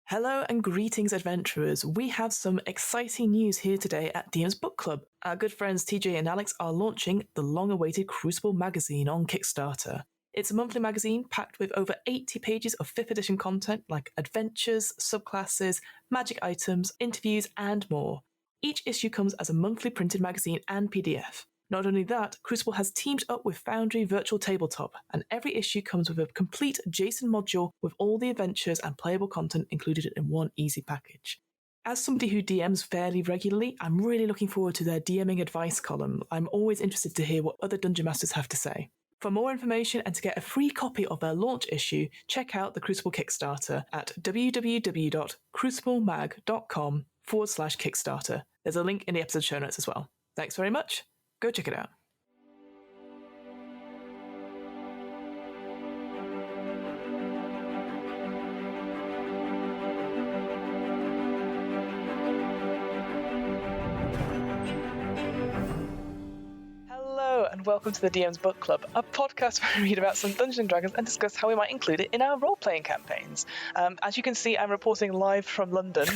Hello and greetings, adventurers. We have some exciting news here today at DM's Book Club. Our good friends TJ and Alex are launching the long-awaited Crucible Magazine on Kickstarter. It's a monthly magazine packed with over 80 pages of 5th edition content like adventures, subclasses, magic items, interviews, and more. Each issue comes as a monthly printed magazine and PDF. Not only that, Crucible has teamed up with Foundry Virtual Tabletop, and every issue comes with a complete JSON module with all the adventures and playable content included in one easy package. As somebody who DMs fairly regularly, I'm really looking forward to their DMing advice column. I'm always interested to hear what other Dungeon Masters have to say. For more information and to get a free copy of their launch issue, check out the Crucible Kickstarter at www.cruciblemag.com/Kickstarter. There's a link in the episode show notes as well. Thanks very much. Go check it out. Hello and welcome to the DM's Book Club, a podcast where we read about some Dungeons & Dragons and discuss how we might include it in our role-playing campaigns. As you can see, I'm reporting live from London.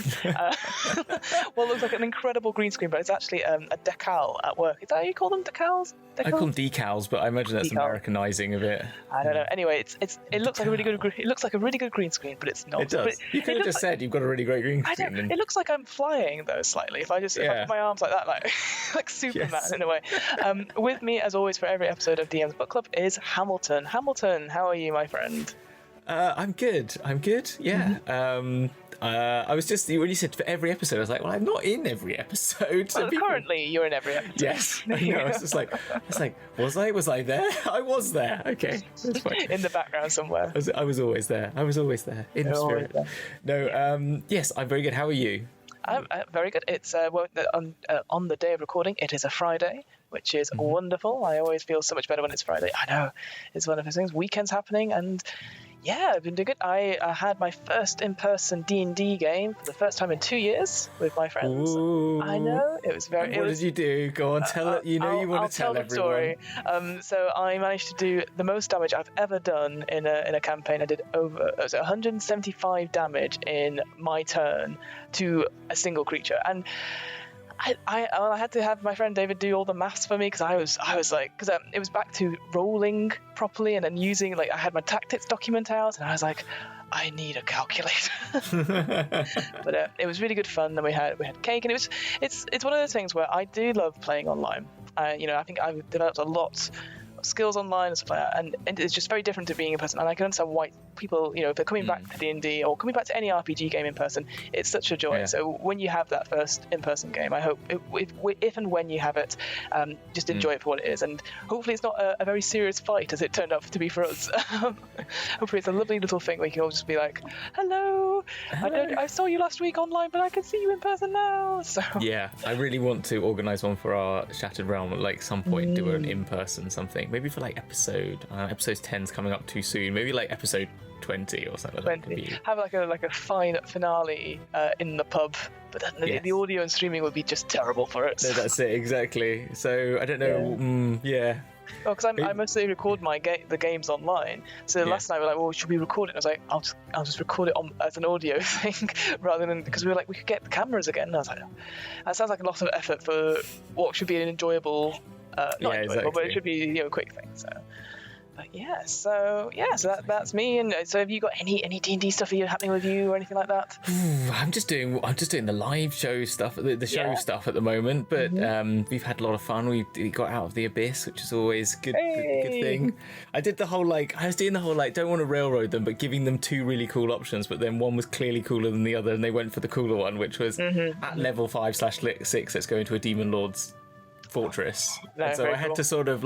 What looks like an incredible green screen, but it's actually a decal at work. Is that how you call them, decals? I call them decals, but I imagine that's Americanizing of it. I don't know. Anyway, it looks like a really good green screen, but it's not. It does. You could have just said you've got a really great green screen. It looks like I'm flying though slightly. If I put my arms like that, like Superman in a way. With me, as always, for every episode of DM's Book Club is Hamilton. Hamilton, how are you, my friend? I'm good. Yeah. Mm-hmm. I was just, when you said for every episode, I was like, well, I'm not in every episode. Well, currently, you're in every episode. Yes, I know. It's like, was I there? I was there. Okay, that's fine. In the background somewhere. I was always there. In the spirit. No, yes, I'm very good. How are you? I'm very good. It's on the day of recording, it is a Friday, which is wonderful. I always feel so much better when it's Friday. I know, it's one of those things. Weekends happening, and yeah, I've been doing good. I had my first in-person D&D game for the first time in 2 years with my friends. Ooh. I know, it was very... What did you do? Go on, tell it. You want to tell everyone. Story. So I managed to do the most damage I've ever done in a campaign. I did 175 damage in my turn to a single creature. And I had to have my friend David do all the maths for me because I was like, because it was back to rolling properly and then using, like, I had my tactics document out and I was like, I need a calculator. But it was really good fun. Then we had cake, and it's one of those things where I do love playing online. I think I've developed a lot of skills online and stuff like that, and it's just very different to being in person. And I can understand why people, if they're coming back to D&D or coming back to any RPG game in person, it's such a joy. Yeah. So when you have that first in-person game, I hope if and when you have it, just enjoy it for what it is. And hopefully it's not a very serious fight as it turned out to be for us. Hopefully it's a lovely little thing where you can all just be like, hello. I saw you last week online, but I can see you in person now. So yeah, I really want to organise one for our Shattered Realm at like some point, do an in-person something. Maybe for like episode 10's coming up too soon. Maybe like episode 20 or something. 20. Have like a fine finale in the pub, but then the audio and streaming would be just terrible for it. No, that's it, exactly. So I don't know. Yeah. Oh, because I mostly record the games online. So last night we were like, well, should we record it? And I was like, I'll just record it as an audio thing rather than, because we were like, we could get the cameras again. And I was like, that sounds like a lot of effort for what should be an enjoyable. Exactly. But it should be a quick thing. So, but so that's me. And so, have you got any D&D stuff happening with you or anything like that? I'm just doing the live show stuff, the show stuff at the moment. But we've had a lot of fun. We got out of the abyss, which is always good thing. I did the whole I was doing the whole don't want to railroad them, but giving them two really cool options. But then one was clearly cooler than the other, and they went for the cooler one, which was at level 5/6. Let's go into a demon lord's fortress. And so I had to sort of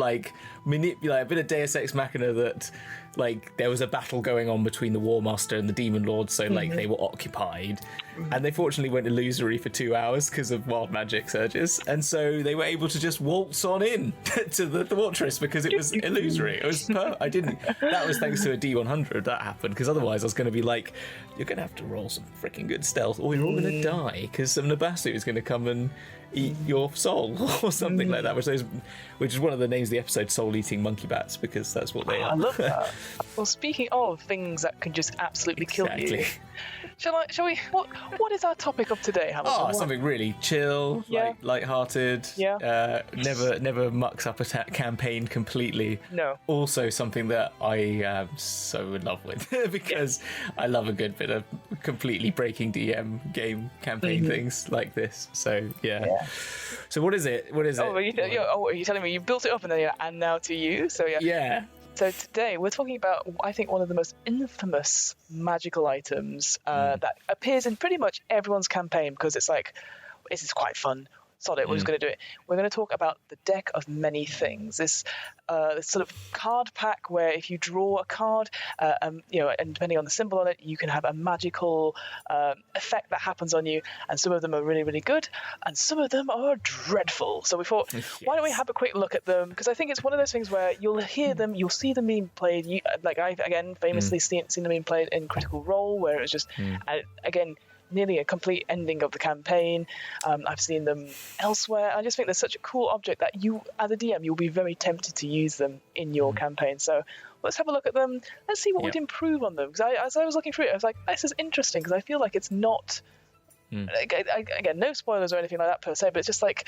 manipulate a bit of Deus Ex Machina that there was a battle going on between the War Master and the Demon Lord, so they were occupied, and they fortunately went illusory for 2 hours because of wild magic surges, and so they were able to just waltz on in to the fortress because it was illusory. It was that was thanks to a D100 that happened, because otherwise I was going to be like, you're going to have to roll some freaking good stealth or you're all going to die because some Nabasu is going to come and eat your soul or something like that, which is one of the names of the episode, Soul Eating Monkey Bats, because that's what they are. I love that. Well, speaking of things that can just absolutely kill you, Shall we? What is our topic of today, Hamilton? Oh, something really chill, light-hearted. Yeah. Never mucks up a campaign completely. No. Also, something that I am so in love with because I love a good bit of completely breaking DM game campaign things like this. So yeah. So what is it? Oh, are you telling me you built it up and now to you? So yeah. Yeah. So today we're talking about, I think, one of the most infamous magical items that appears in pretty much everyone's campaign because it's like, this is quite fun. Sod it, we're just going to do it. We're going to talk about the deck of many things. This sort of card pack where if you draw a card, and depending on the symbol on it, you can have a magical effect that happens on you. And some of them are really, really good, and some of them are dreadful. So we thought, why don't we have a quick look at them? Because I think it's one of those things where you'll hear them, you'll see them being played. I've again famously seen them being played in Critical Role, where it was just again, nearly a complete ending of the campaign. I've seen them elsewhere. I just think they're such a cool object that you, as a DM, you'll be very tempted to use them in your campaign. So let's have a look at them. Let's see what would improve on them. Because as I was looking through it, I was like, this is interesting because I feel like it's not... Again, no spoilers or anything like that per se, but it's just like,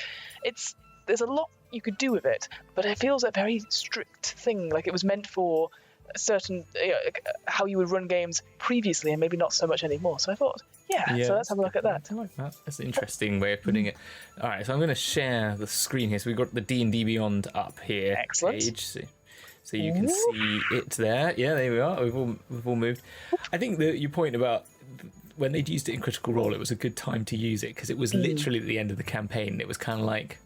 there's a lot you could do with it, but it feels a very strict thing. Like it was meant for certain how you would run games previously and maybe not so much anymore. So I thought, so let's have a look at that. I like that. That's an interesting way of putting it. All right, so I'm going to share the screen here. So we've got the D&D Beyond up here. Excellent. Page, so you can see it there. Yeah, there we are. We've all moved. I think that your point about when they'd used it in Critical Role, it was a good time to use it because it was literally at the end of the campaign. It was kind of like,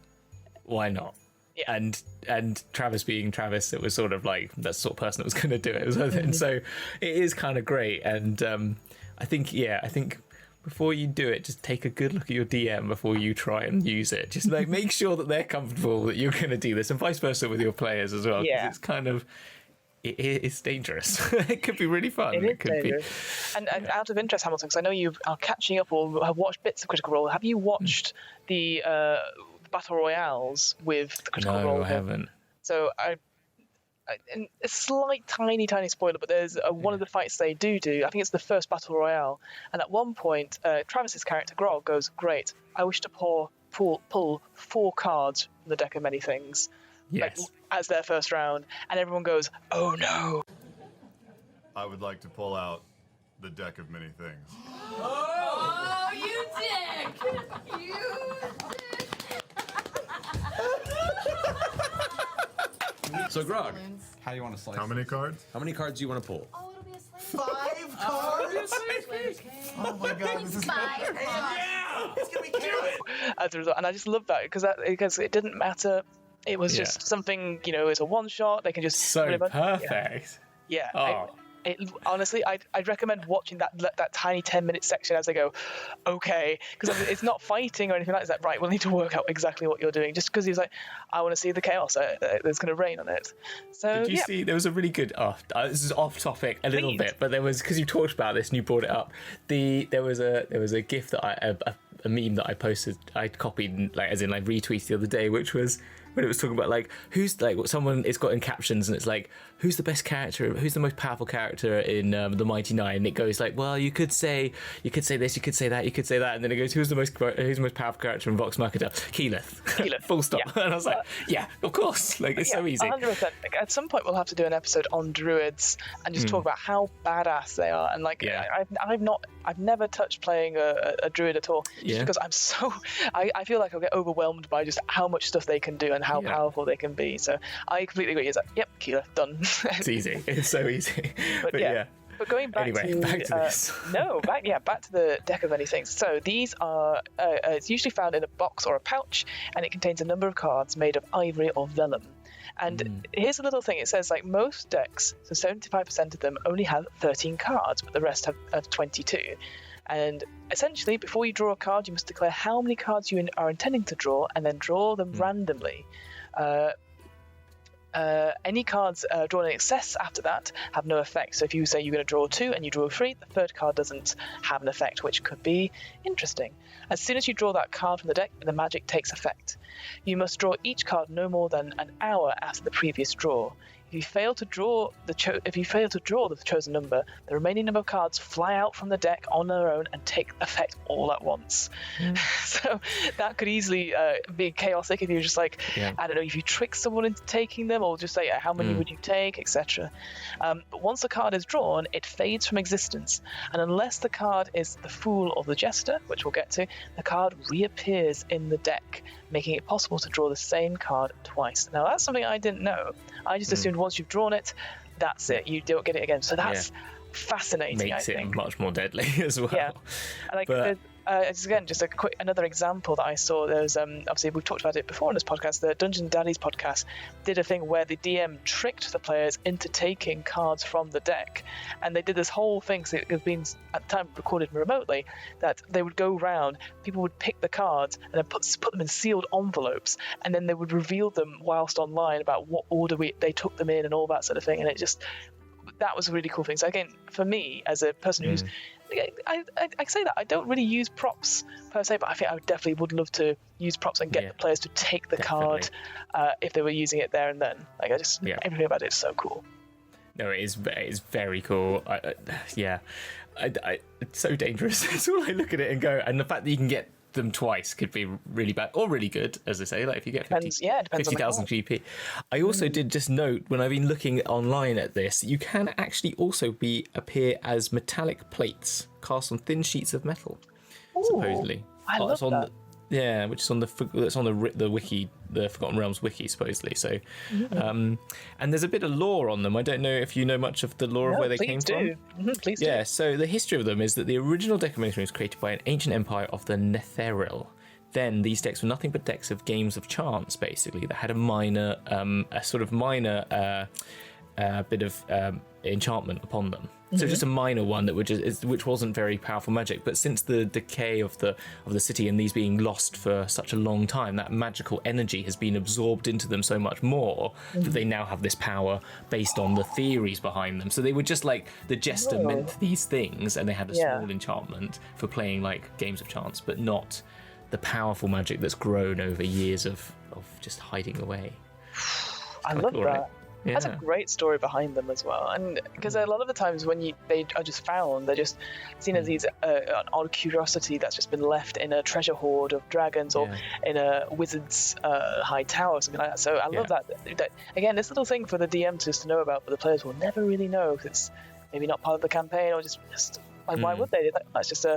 why not? Yeah. And Travis being Travis, it was sort of like that's the sort of person that was going to do it. And so it is kind of great. And I think before you do it, just take a good look at your DM before you try and use it. Just like make sure that they're comfortable that you're going to do this, and vice versa with your players as well. Yeah, it's kind of it's dangerous. It could be really fun. It could be. And out of interest, Hamilton, because I know you are catching up or have watched bits of Critical Role. Have you watched the Battle Royales with the Critical Role? No, I haven't. So and a slight tiny spoiler, but there's one of the fights they do, I think it's the first Battle Royale, and at one point Travis's character Grog goes, great, I wish to pull 4 cards from the deck of many things, as their first round, and everyone goes, oh no. I would like to pull out the deck of many things. Oh, you dick! You dick! So, Grog, how do you want to slice How many this? cards? How many cards do you want to pull? Oh, it'll be a slice. 5 cards? Oh my god, this is 5 cards. Yeah! It's gonna be chaos! As a result, and I just love that because it didn't matter. It was just something, it's a one shot. They can just so perfect. Yeah. Honestly, I'd recommend watching that tiny 10-minute section as they go, okay, because it's not fighting or anything like that. Right, we'll need to work out exactly what you're doing. Just because he's like, I want to see the chaos that's going to rain on it. So did you see? There was a really good. This is off topic a little bit, but there was, because you talked about this and you brought it up. There was a GIF that a meme that I posted. I copied, as in retweeted the other day, which was when it was talking about who's someone, it's got in captions and it's like, who's the best character, who's the most powerful character in the Mighty Nine, and it goes well, you could say this, you could say that, and then it goes, who's the most powerful character in Vox Machina? Keyleth. Full stop. Yeah. And I was like, yeah, of course, it's so easy. 100%. At some point we'll have to do an episode on druids and just talk about how badass they are, and I've never touched playing a druid at all, just because I'm so I feel like I'll get overwhelmed by just how much stuff they can do and how powerful they can be. So I completely agree. It's like, yep, Keyleth, done. It's easy. It's so easy. But But going back back to this. Back to the deck of anything. So these are it's usually found in a box or a pouch, and it contains a number of cards made of ivory or vellum. And here's a little thing. It says most decks, so 75% of them only have 13 cards, but the rest have 22. And essentially, before you draw a card, you must declare how many cards you are intending to draw, and then draw them randomly. Any cards drawn in excess after that have no effect. So if you say you're going to draw 2 and you draw 3, the third card doesn't have an effect, which could be interesting. As soon as you draw that card from the deck, the magic takes effect. You must draw each card no more than an hour after the previous draw. If you fail to draw the chosen number, the remaining number of cards fly out from the deck on their own and take effect all at once. So that could easily be chaotic if you're just like, I don't know, if you trick someone into taking them, or just say how many would you take, etc. But once the card is drawn, it fades from existence, and unless the card is the Fool or the Jester, which we'll get to, the card reappears in the deck, making it possible to draw the same card twice. Now that's something I didn't know. I just assumed once you've drawn it, that's it. You don't get it again. So that's fascinating. Makes it much more deadly as well. Yeah, and like just a quick another example that I saw. There's obviously we've talked about it before on this podcast. The Dungeon Daddies podcast did a thing where the DM tricked the players into taking cards from the deck, and they did this whole thing. So it had been at the time recorded remotely, that they would go round, people would pick the cards and then put them in sealed envelopes, and then they would reveal them whilst online about what order they took them in and all that sort of thing. And that was a really cool thing. So again, for me as a person who's I say that I don't really use props per se, but I think I definitely would love to use props and get the players to take the card if they were using it there and then. Like everything about it is so cool. No, it is very cool. It's so dangerous. That's all I look at it and go. And the fact that you can get them twice could be really bad or really good, as I say. Like if you get 50,000 GP. I also did just note when I've been looking online at this, you can actually also appear as metallic plates cast on thin sheets of metal. Ooh, supposedly. I love that. Which is on the wiki, the Forgotten Realms wiki, supposedly. So, and there's a bit of lore on them. I don't know if you know much of the lore of where they came from. Please do. Yeah, so the history of them is that the original deck of Miniatures was created by an ancient empire of the Netheril. Then these decks were nothing but decks of games of chance, basically, that had a minor bit of enchantment upon them. So just a minor one which wasn't very powerful magic. But since the decay of the city and these being lost for such a long time, that magical energy has been absorbed into them so much more that they now have this power based on the theories behind them. So they were just like the jester meant these things, and they had a small enchantment for playing like games of chance, but not the powerful magic that's grown over years of just hiding away. I love that. Right? Yeah. That's a great story behind them as well, and because a lot of the times when they are just found, they're just seen as these an odd curiosity that's just been left in a treasure hoard of dragons or in a wizard's high tower or something like that. So I love that again, this little thing for the DM to know about, but the players will never really know because it's maybe not part of the campaign, or just like why would they? That's just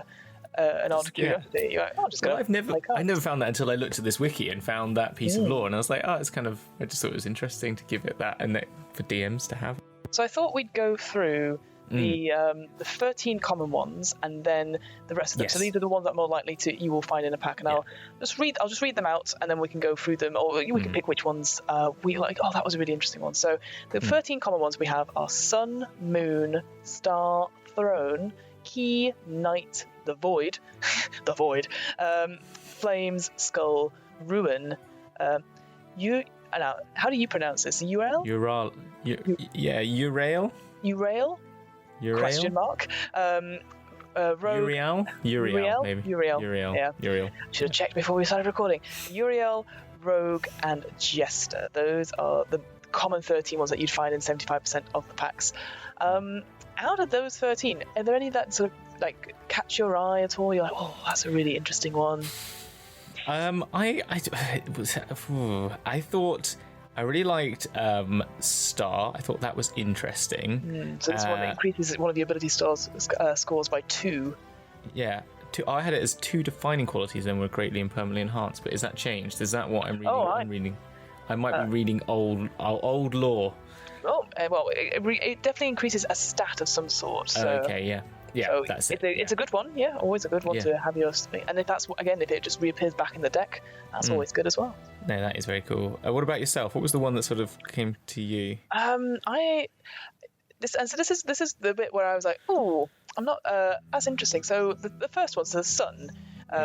an odd curiosity. You're like, I never found that until I looked at this wiki and found that piece of lore, and I was like, I just thought it was interesting to give it that, and for DMs to have. So I thought we'd go through the 13 common ones and then the rest of them. So these are the ones that more likely you will find in a pack, and I'll just read them out, and then we can go through them, or we can pick which ones we like. Oh, that was a really interesting one. So the 13 common ones we have are Sun, Moon, Star, Throne, Key, Night, the Void, Flames, Skull, Ruin. How do you pronounce this? Urail? Urail. Urail? Question mark. Uriel? Maybe. Uriel. Yeah. Uriel. Should have checked before we started recording. Uriel, Rogue, and Jester. Those are the common 13 ones that you'd find in 75% of the packs. Out of those 13, are there any that sort of like catch your eye at all? You're like, oh, that's a really interesting one. I thought I really liked Star. I thought that was interesting. So this one increases one of the ability scores by 2. Yeah. I had it as 2 defining qualities and were greatly and permanently enhanced. But is that changed? Is that what I'm reading? I'm reading. I might be reading old lore. Oh, well, it definitely increases a stat of some sort. So, okay, yeah. So that's it. It's a good one, always a good one to have yours. And if it just reappears back in the deck, that's always good as well. No, that is very cool. What about yourself? What was the one that sort of came to you? This is the bit where I was like, oh, I'm not as interesting. So the first one's the Sun,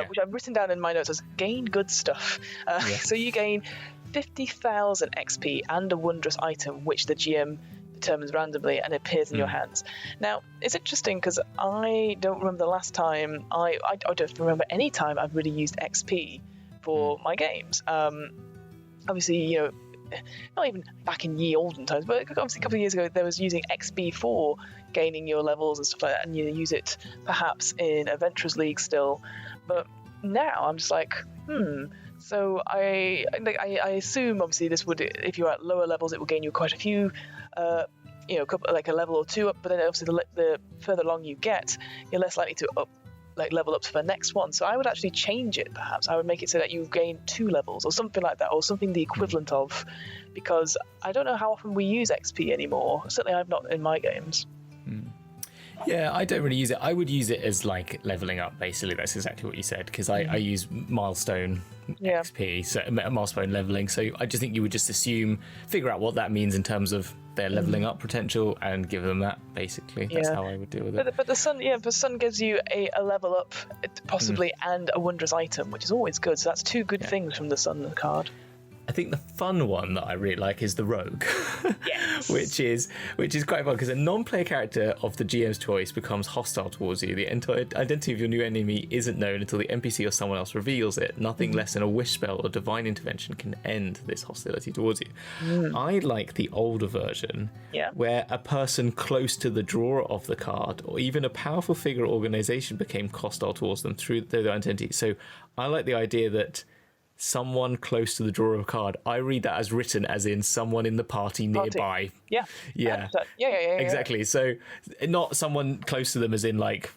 which I've written down in my notes as gain good stuff. So you gain 50,000 XP and a wondrous item which the GM determines randomly and appears in your hands. Now, it's interesting because I don't remember the last time I don't remember any time I've really used XP for my games. Obviously, not even back in ye olden times, but obviously a couple of years ago there was using XP for gaining your levels and stuff like that, and you use it perhaps in Adventurers League still. But now I'm just like, So I assume obviously this would, if you're at lower levels, it will gain you quite a few, like a level or two up. But then obviously the further along you get, you're less likely to level up to the next one. So I would actually change it. Perhaps I would make it so that you gain 2 levels or something like that, or something the equivalent of, because I don't know how often we use XP anymore. Certainly I've not in my games. Yeah, I don't really use it. I would use it as like leveling up, basically. That's exactly what you said, because I use milestone XP, so milestone leveling. So I just think you would just figure out what that means in terms of their leveling up potential and give them that, basically. That's how I would deal with it. But the sun gives you a level up, possibly, and a wondrous item, which is always good. So that's 2 good things from the sun card. I think the fun one that I really like is the rogue, yes. which is quite fun because a non-player character of the GM's choice becomes hostile towards you. The identity of your new enemy isn't known until the NPC or someone else reveals it. Nothing less than a wish spell or divine intervention can end this hostility towards you. I like the older version, where a person close to the drawer of the card or even a powerful figure or organization became hostile towards them through their identity. So I like the idea that someone close to the drawer of a card, I read that as written as in someone in the party nearby. Yeah. Exactly. So not someone close to them as in like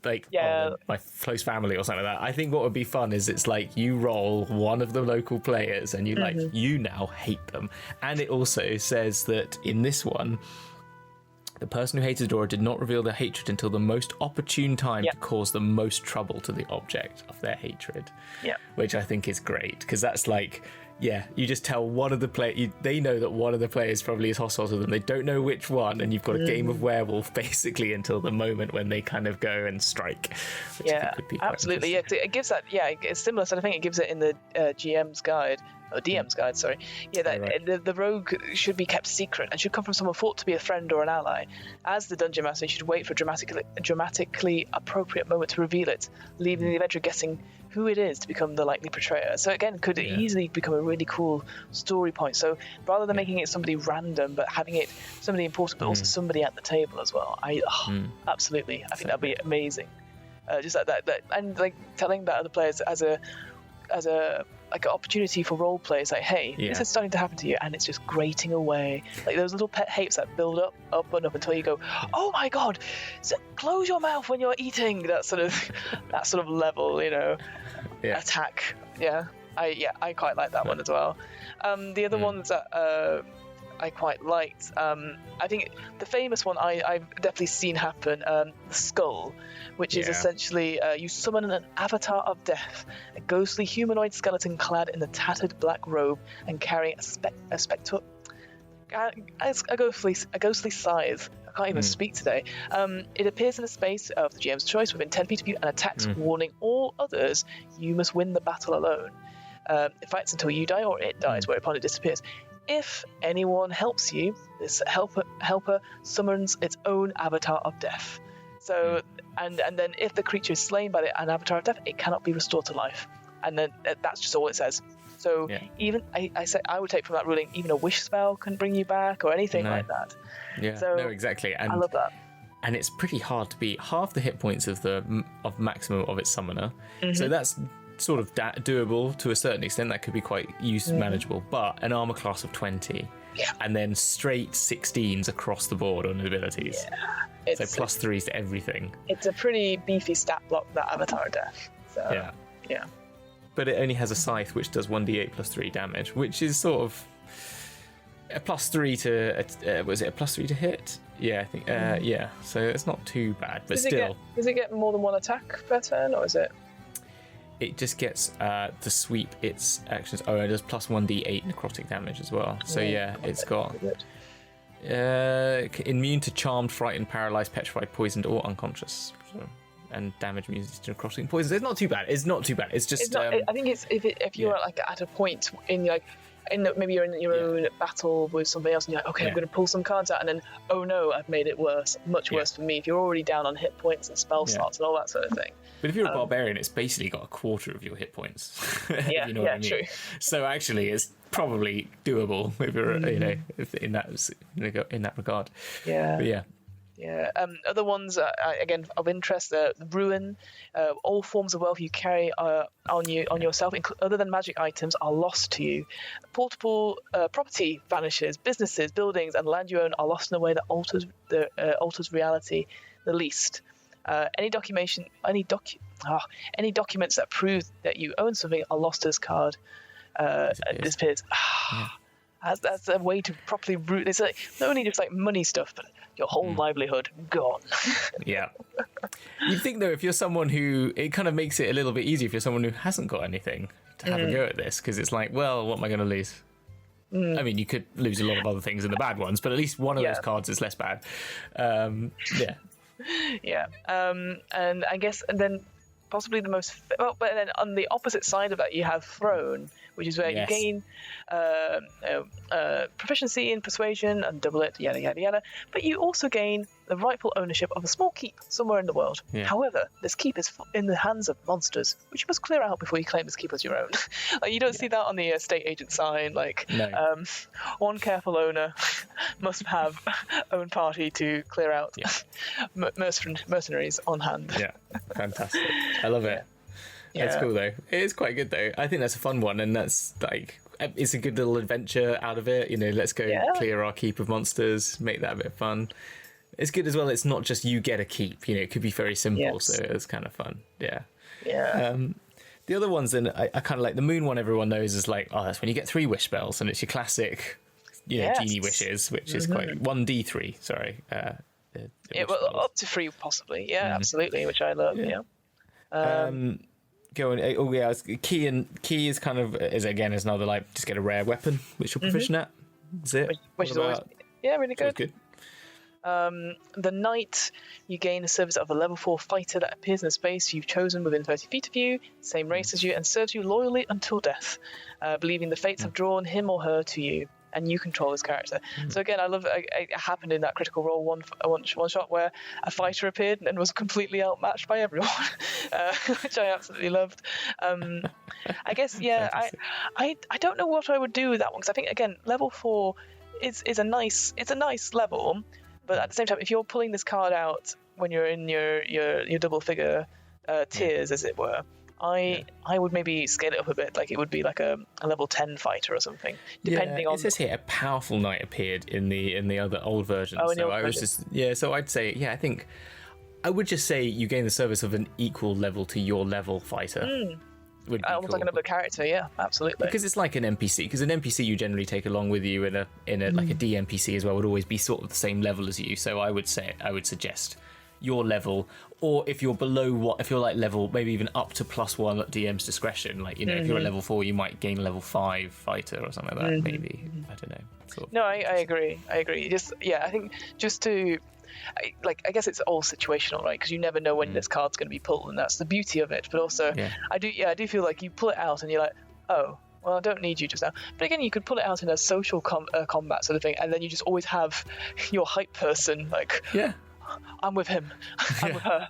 my close family or something like that. I think what would be fun is it's like you roll one of the local players and you now hate them. And it also says that in this one, the person who hated Dora did not reveal their hatred until the most opportune time to cause the most trouble to the object of their hatred. Yeah. Which I think is great, because that's like, you just tell one of the players, they know that one of the players probably is hostile to them. They don't know which one, and you've got a game of werewolf basically until the moment when they kind of go and strike. Which I think would be absolutely. Yeah, it gives that. Yeah, it's similar. So I think it gives it in the GM's guide. Or DM's guide, sorry. Yeah, the rogue should be kept secret and should come from someone thought to be a friend or an ally. As the dungeon master, you should wait for a dramatically appropriate moment to reveal it, leaving the adventurer guessing who it is to become the likely betrayer. So again, could easily become a really cool story point. So rather than making it somebody random, but having it somebody important, but also somebody at the table as well. Absolutely, I think that'd be amazing. Just like that, and like telling that other players as a like an opportunity for role play. It's like, hey, this is starting to happen to you, and it's just grating away. Like those little pet hates that build up and up until you go, oh my god, so close your mouth when you're eating. That sort of level, attack. I quite like that one as well. The other ones that I quite liked, I think the famous one I've definitely seen happen, the skull, which is essentially you summon an avatar of death, a ghostly humanoid skeleton clad in a tattered black robe and carrying a ghostly scythe. I can't even speak today. It appears in a space of the GM's choice within 10 feet of you and attacks, warning all others you must win the battle alone. It fights until you die or it dies, whereupon it disappears. If anyone helps you, this helper summons its own avatar of death. So, and then if the creature is slain by an avatar of death, it cannot be restored to life. And then that's just all it says. So even I would take from that ruling, even a wish spell can bring you back or anything like that. Yeah, so, no, exactly. And I love that. And it's pretty hard to beat half the hit points of maximum of its summoner. So that's sort of doable to a certain extent. That could be quite manageable, but an armor class of 20 and then straight 16s across the board on abilities, so plus 3s to everything. It's a pretty beefy stat block, that avatar of death. So but it only has a scythe which does 1d8 plus 3 damage, which is sort of a plus 3 to was it a plus 3 to hit? I think so it's not too bad, but does it get more than one attack per turn, or is it? It just gets to sweep its actions. Oh, it does plus 1d8 necrotic damage as well. So it's got immune to charmed, frightened, paralyzed, petrified, poisoned, or unconscious. So, and damage immune to necrotic and poison. It's not too bad. It's just. It's not, I think it's if you're like at a point in maybe you're in your own battle with somebody else and you're like, okay, I'm going to pull some cards out, and then, oh no, I've made it worse, much worse for me. If you're already down on hit points and spell slots and all that sort of thing. But if you're a barbarian, it's basically got a quarter of your hit points. You know what I mean? True. So actually, it's probably doable if you're, if in that regard. Yeah. But yeah. Yeah. Other ones, again, of interest, ruin. All forms of wealth you carry on yourself, other than magic items, are lost to you. Portable property vanishes. Businesses, buildings, and land you own are lost in a way that alters reality the least. Any documents that prove that you own something are lost to this card. Disappears. That's a way to properly root. It's like not only just like money stuff, but your whole livelihood gone. Yeah. You'd think though, if you're someone who, it kind of makes it a little bit easier if you're someone who hasn't got anything to have a go at this, because it's like, well, what am I going to lose? I mean, you could lose a lot of other things in the bad ones, but at least one of those cards is less bad. Yeah. And I guess, and then possibly the most, but then on the opposite side of that, you have throne, which is where you gain proficiency in persuasion and double it, yada yada yada. But you also gain the rightful ownership of a small keep somewhere in the world. Yeah. However, this keep is in the hands of monsters, which you must clear out before you claim this keep as your own. Like, you don't see that on the estate agent sign. Like, one careful owner must have own party to clear out mercenaries on hand. Yeah, fantastic. I love it. Yeah. That's cool though. It is quite good though. I think that's a fun one, and that's like, it's a good little adventure out of it. Let's go clear our keep of monsters, make that a bit of fun. It's good as well. It's not just you get a keep. It could be very simple, so it's kind of fun. Yeah. Yeah. The other ones, then I kind of like the moon one. Everyone knows is like, that's when you get 3 wish spells, and it's your classic, genie wishes, which is quite 1d3. Sorry. Well, up to 3 possibly. Yeah, absolutely, which I love. Yeah. Key is kind of is another like just get a rare weapon which you're proficient at. That's it. Which is always really good. The knight, you gain the service of a level 4 fighter that appears in a space you've chosen within 30 feet of you, same race as you, and serves you loyally until death, believing the fates have drawn him or her to you, and you control this character. So again, I love it happened in that Critical Role one shot where a fighter appeared and was completely outmatched by everyone, which I absolutely loved. I guess I don't know what I would do with that one, because I think again level 4 is a nice level. But at the same time, if you're pulling this card out when you're in your double figure tiers, as it were, I would maybe scale it up a bit. Like it would be like a level 10 fighter or something, depending on. It says here a powerful knight appeared in the other old versions. So I'd say I think I would just say you gain the service of an equal level to your level fighter. Almost like another character, yeah, absolutely. Because it's like an NPC. Because an NPC you generally take along with you in a like a DNPC as well would always be sort of the same level as you. So I would suggest your level, or if you're below if you're like level, maybe even up to +1 at DM's discretion. Like if you're at level 4, you might gain a level 5 fighter or something like that. Maybe I don't know. No, I agree. Just I think just to. I guess it's all situational, right? Because you never know when this card's going to be pulled, and that's the beauty of it. But also, I do feel like you pull it out and you're like, oh, well, I don't need you just now. But again, you could pull it out in a social combat sort of thing, and then you just always have your hype person, like, I'm with him, I'm with her,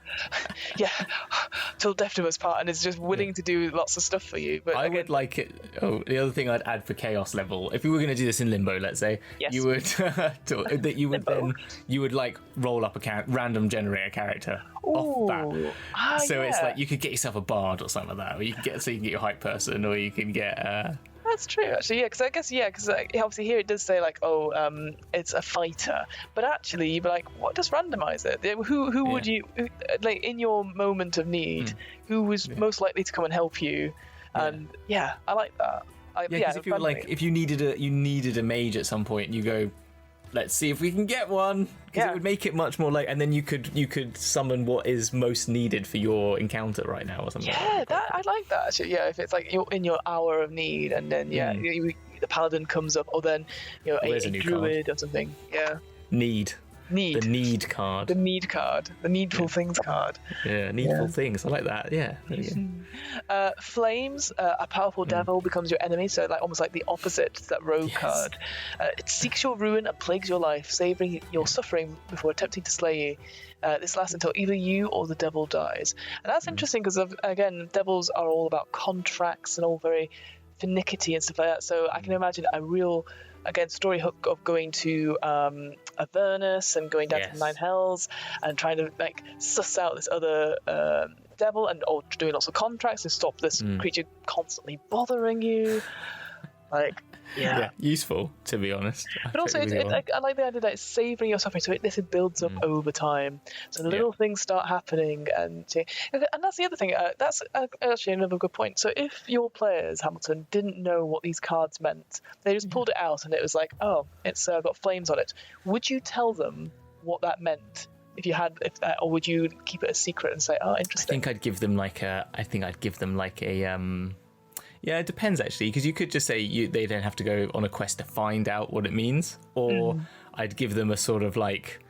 till death do us part, and is just willing to do lots of stuff for you. But I would like it. The other thing I'd add for chaos level, if we were going to do this in limbo, let's say, you would you would like roll up a random generate a character off that. So it's like you could get yourself a bard or something like that, or you can get your hype person, or you can get. That's true, actually, because I guess, because obviously here it does say, like, it's a fighter, but actually, you'd be like, what does randomize it? Who would you, like, in your moment of need, who was most likely to come and help you? And, I like that. Because if you were like, if you needed a mage at some point, and you go, let's see if we can get one, because it would make it much more like, and then you could summon what is most needed for your encounter right now or something. I like that actually. If it's like you're in your hour of need, and then the paladin comes up, or then a druid or something. The need card. The need card. The needful things card. Yeah, needful things. I like that. Yeah. Flames. A powerful devil becomes your enemy, so like almost like the opposite to that rogue card. It seeks your ruin and plagues your life, savoring your suffering before attempting to slay you. This lasts until either you or the devil dies. And that's interesting because, again, devils are all about contracts and all very finicky and stuff like that. So I can imagine a real, again, story hook of going to Avernus and going down to the Nine Hells and trying to like suss out this other devil, and or doing lots of contracts to stop this creature constantly bothering you. Like, yeah, useful, to be honest. But also, I like the idea that it's savouring your suffering, so this builds up over time. So the little things start happening, and that's the other thing. That's actually another good point. So if your players, Hamilton, didn't know what these cards meant, they just pulled it out and it was like, oh, it's got flames on it. Would you tell them what that meant? If you had, or would you keep it a secret and say, "Oh, interesting"? I think I'd give them like a. Yeah, it depends actually, because you could just say they don't have to go on a quest to find out what it means, or I'd give them a sort of like,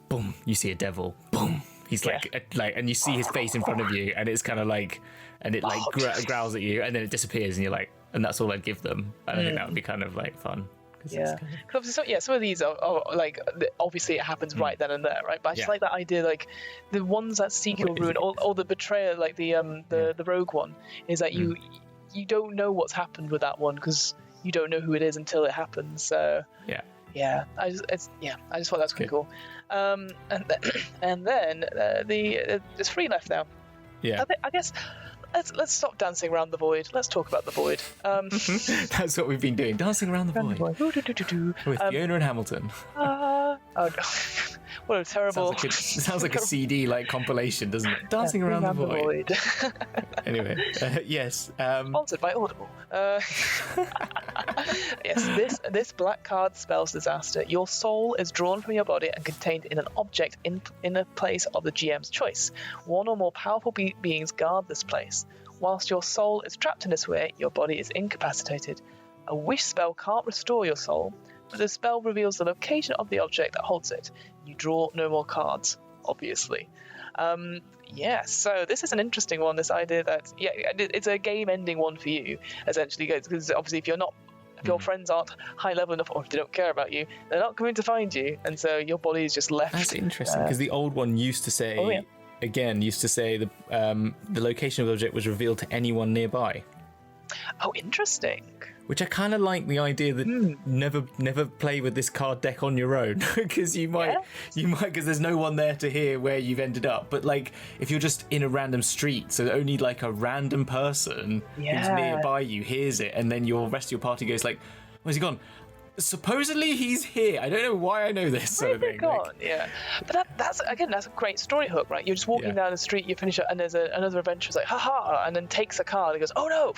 boom, you see a devil, boom, he's like, and you see his face in front of you, and it's kind of like, and it like growls at you, and then it disappears, and you're like, and that's all I'd give them. And I think that would be kind of like fun. Yeah, some of these are like, obviously it happens right then and there, right? But I just like that idea, like the ones that seek your ruin, or the betrayer, like the rogue one, is that you don't know what's happened with that one because you don't know who it is until it happens. So I just thought that's pretty cool. And then there's 3 left now. Yeah, I guess. Let's stop dancing around the void. Let's talk about the void. That's what we've been doing, dancing around the void. With Fiona and Hamilton. Oh no. What a terrible... Sounds like a CD like compilation, doesn't it? Dancing around the void. Anyway, yes. Sponsored by Audible. Yes, this black card spells disaster. Your soul is drawn from your body and contained in an object in a place of the GM's choice. One or more powerful beings guard this place. Whilst your soul is trapped in this way, your body is incapacitated. A wish spell can't restore your soul, but the spell reveals the location of the object that holds it. You draw no more cards, obviously. So this is an interesting one, this idea that, it's a game-ending one for you, essentially, because obviously if your friends aren't high level enough, or if they don't care about you, they're not coming to find you, and so your body is just left. That's interesting, because the old one used to say, the location of the object was revealed to anyone nearby. Oh, interesting. Which I kind of like the idea that never play with this card deck on your own, because you might, because there's no one there to hear where you've ended up. But like, if you're just in a random street, so only like a random person who's nearby you hears it, and then your rest of your party goes like, "Where's he gone? Supposedly he's here. I don't know why I know this." Sort of thing. But that's a great story hook, right? You're just walking down the street, you finish it, and there's another adventurer's like, haha, and then takes a card and goes, oh no,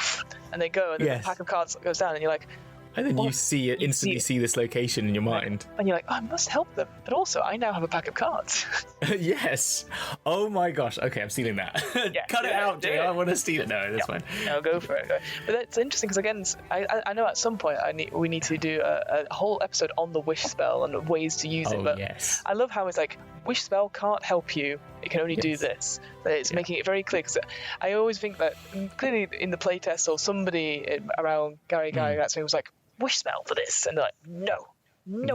and they go, and then the pack of cards goes down, and you're like, and then you see it, instantly see this location in your mind. And you're like, oh, I must help them. But also, I now have a pack of cards. Yes. Oh my gosh. Okay, I'm stealing that. Cut it out, Jay. I want to steal it. No, that's fine. No, go for it. But it's interesting because, again, I know at some point we need to do a whole episode on the wish spell and ways to use it. But I love how it's like, wish spell can't help you. It can only do this. But it's making it very clear. Because I always think that clearly in the playtest or somebody around Gary Gygax was like, wish spell for this, and they're like, no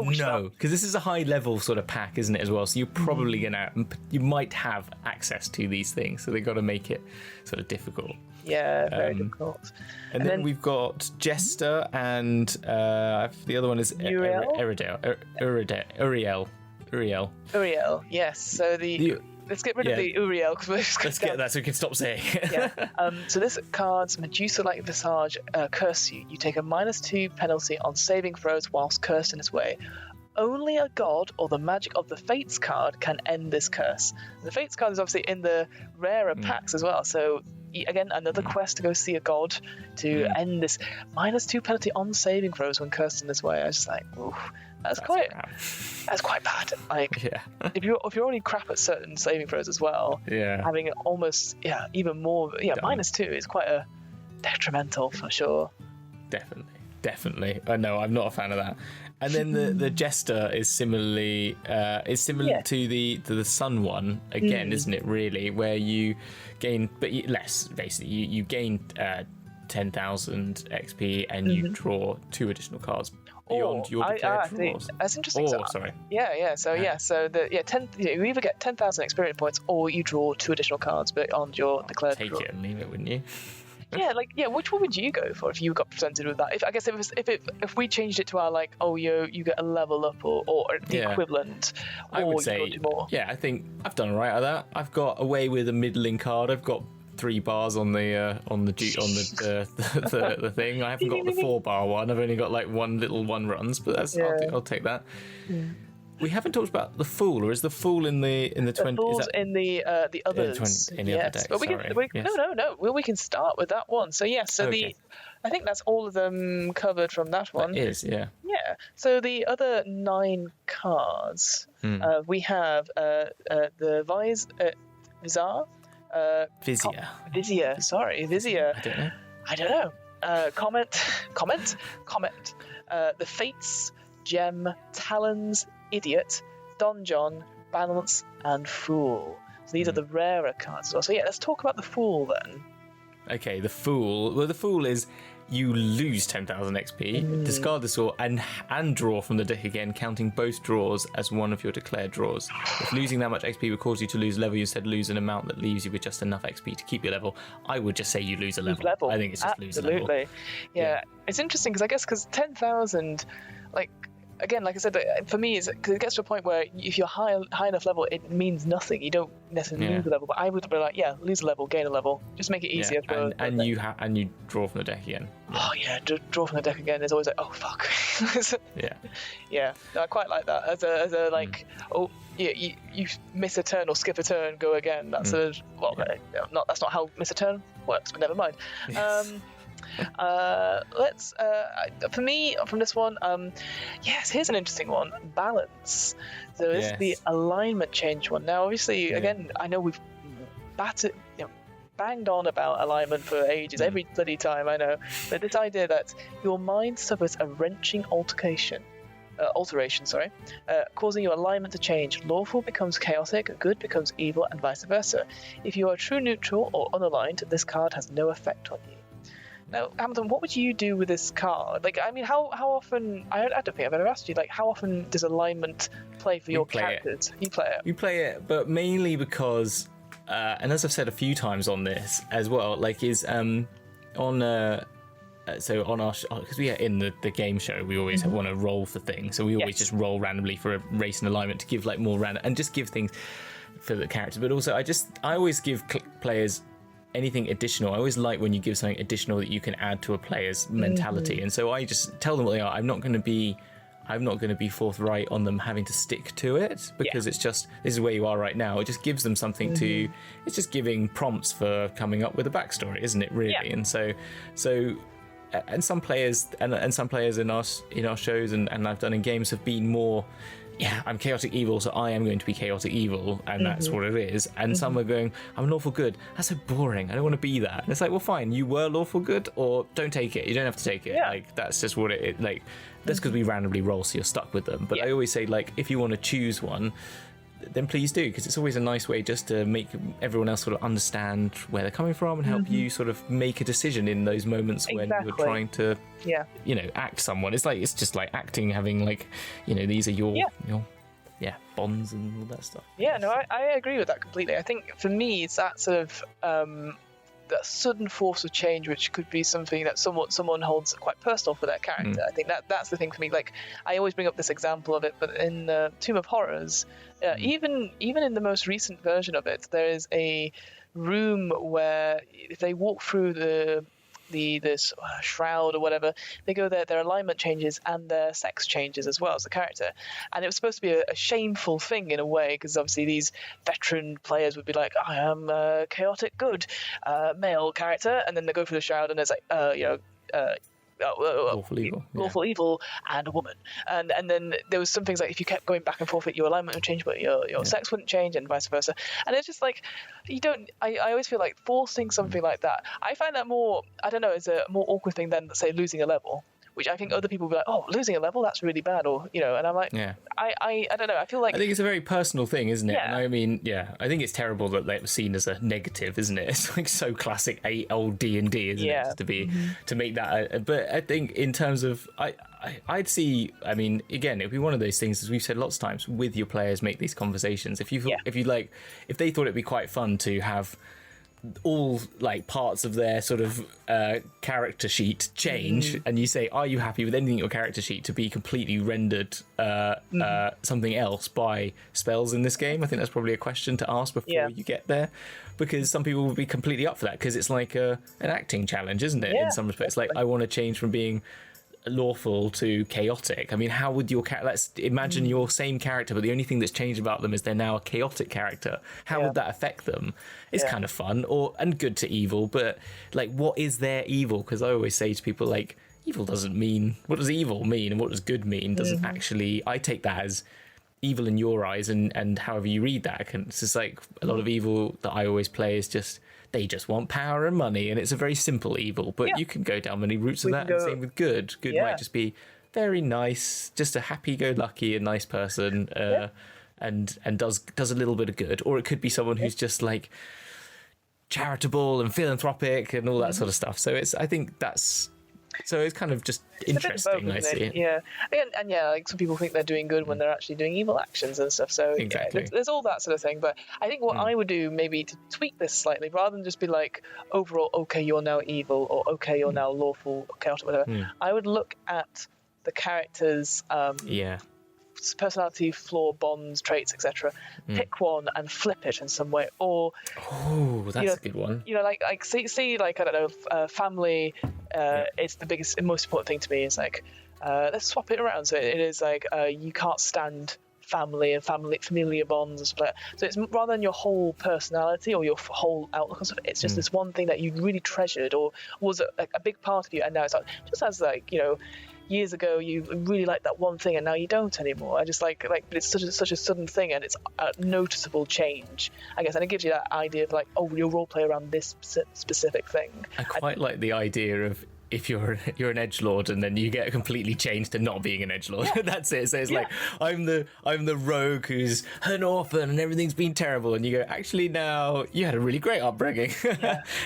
wish spell. Because this is a high level sort of pack, isn't it, as well? So you're probably you might have access to these things, so they've got to make it sort of difficult. Yeah, very difficult. And then we've got Jester, and the other one is Uriel, yes. So let's get rid of the Uriel. Let's get that so we can stop saying it. So this card's Medusa-like visage curse you. You take a -2 penalty on saving throws whilst cursed in this way. Only a god or the magic of the Fates card can end this curse. The Fates card is obviously in the rarer packs as well. So again, another quest to go see a god to end this -2 penalty on saving throws when cursed in this way. I was just like, oof. That's quite bad. Like, if you're already crap at certain saving throws as well, having it almost even more -2 is quite a detrimental for sure. Definitely. No, I'm not a fan of that. And then the Jester is similar to the Sun one again, isn't it? Really, where you gain less. Basically, you gain 10,000 XP and you draw 2 additional cards beyond your declared draws. That's interesting. Sorry. You either get 10,000 experience points or you draw 2 additional cards beyond your declared draw. Take it and leave it, wouldn't you? which one would you go for if you got presented with that? If we changed it to our like, oh, you get a level up or the equivalent, I or would you say, go do more. yeah, I think I've done all right at that. I've got away with a middling card. I've got 3 bars on the the thing. I haven't got the 4-bar one. I've only got like one runs, but I'll take that. Yeah. We haven't talked about the Fool, or is the Fool in the 20? The Fool's in the others. In the other deck. But no. Well, we can start with that one. So yes, I think that's all of them covered from that one. That is, yeah. Yeah. So the other 9 cards, we have the Vizier. Vizier. Sorry, Vizier. I don't know. Comet. The Fates, Gem, Talons, Idiot, Donjon, Balance, and Fool. So these are the rarer cards as well. So yeah, let's talk about the Fool then. Okay, the Fool. Well, the Fool is you lose 10,000 XP, discard the sword, and draw from the deck again, counting both draws as one of your declared draws. If losing that much XP would cause you to lose level, you instead lose an amount that leaves you with just enough XP to keep your level. I would just say you lose a level. I think it's just lose a level. Absolutely. Yeah. It's interesting because 10,000, like, again, like I said, for me, because it gets to a point where if you're high enough level, it means nothing. You don't necessarily lose a level, but I would be like, lose a level, gain a level, just make it easier. And you draw from the deck again. Oh yeah, draw from the deck again is always like, oh fuck. Yeah. No, I quite like that as a like, you miss a turn or skip a turn, go again. That's that's not how miss a turn works, but never mind. Yes. Let's for me from this one, here's an interesting one. Balance. So this is the alignment change one. Now obviously again, I know we've banged on about alignment for ages, every bloody time, I know, but this idea that your mind suffers a wrenching alteration, causing your alignment to change. Lawful becomes chaotic, good becomes evil, and vice versa. If you are true neutral or unaligned, this card has no effect on you. Now, Hamilton, what would you do with this card? Like, I mean, how often? I don't think I've ever asked you. Like, how often does alignment play for your characters? You play it. We play it, but mainly because, and as I've said a few times on this as well, like on our, because we are in the game show, we always want to roll for things, so we always just roll randomly for a race and alignment to give like more random and just give things for the characters. But also, I always give players anything additional. I always like when you give something additional that you can add to a player's mentality, and so I just tell them what they are. I'm not going to be forthright on them having to stick to it, because it's just, this is where you are right now. It just gives them something to, it's just giving prompts for coming up with a backstory, isn't it, really? And so and some players and some players in our shows and I've done in games have been more, I'm chaotic evil, so I am going to be chaotic evil, and that's what it is. And some are going, I'm lawful good. That's so boring. I don't want to be that. And it's like, well, fine, you were lawful good, or don't take it. You don't have to take it. Like, that's just what it is. Like, that's because we randomly roll, so you're stuck with them. But I always say, like, if you want to choose one, then please do, because it's always a nice way just to make everyone else sort of understand where they're coming from and help you sort of make a decision in those moments when you're trying to act someone. It's just like acting, having like, these are your bonds and all that stuff. I agree with that completely. I think for me it's that sort of that sudden force of change, which could be something that someone holds quite personal for their character. I think that's the thing for me. Like, I always bring up this example of it, but in Tomb of Horrors, even in the most recent version of it, there is a room where if they walk through this shroud or whatever, they go there, their alignment changes and their sex changes as well as the character. And it was supposed to be a shameful thing in a way, because obviously these veteran players would be like, I am a chaotic good male character, and then they go through the shroud and it's like lawful evil and a woman, and then there was some things like if you kept going back and forth, your alignment would change, but your sex wouldn't change, and vice versa. And it's just like, I always feel like forcing something like that, I find that more, I don't know, is a more awkward thing than, say, losing a level, which I think other people will be like, oh, losing a level, that's really bad, or and I'm like, I don't know, I feel like, I think it's a very personal thing, isn't it? And I mean, I think it's terrible that it was seen as a negative, isn't it? It's like so classic old D&D, isn't it? Just to make that but I think in terms of, I'd see, I mean, again, it'd be one of those things, as we've said lots of times, with your players, make these conversations. If they thought it'd be quite fun to have all like parts of their sort of character sheet change, and you say, are you happy with anything in your character sheet to be completely rendered something else by spells in this game? I think that's probably a question to ask before you get there, because some people will be completely up for that, because it's like an acting challenge, isn't it? In some respects, like, I want to change from being lawful to chaotic. I mean, how would your let's imagine your same character, but the only thing that's changed about them is they're now a chaotic character. How would that affect them? It's kind of fun and good to evil, but like, what is their evil? Because I always say to people, like, evil doesn't mean, what does evil mean and what does good mean doesn't actually, I take that as evil in your eyes, and however you read that. And it's just like, a lot of evil that I always play is just, they just want power and money, and it's a very simple evil, but you can go down many routes of that. And same with good. Good might just be very nice, just a happy-go-lucky and nice person, and does a little bit of good. Or it could be someone who's just like charitable and philanthropic and all that sort of stuff. So I think that's. So it's kind of just interesting, I see it. Yeah. And like, some people think they're doing good when they're actually doing evil actions and stuff. So exactly. There's all that sort of thing. But I think what I would do, maybe to tweak this slightly, rather than just be like, overall, okay, you're now evil, or okay, you're now lawful, or chaotic, whatever. I would look at the characters' personality, flaw, bonds, traits, etc. Pick one and flip it in some way. Or that's a good one. Like see like, I don't know, family. It's the biggest and most important thing to me. Is like, let's swap it around. So it is like, you can't stand family and familiar bonds and stuff like that. So it's rather than your whole personality or your whole outlook and stuff, it's just this one thing that you really treasured or was a big part of you, and now it's like, just as like, years ago you really liked that one thing and now you don't anymore. I just like but it's such a sudden thing, and it's a noticeable change, I guess, and it gives you that idea of like, oh, your role play around this specific thing. I quite like the idea of, if you're an edgelord and then you get completely changed to not being an edgelord. That's it. So it's like, I'm the rogue who's an orphan and everything's been terrible, and you go, actually, now you had a really great upbringing.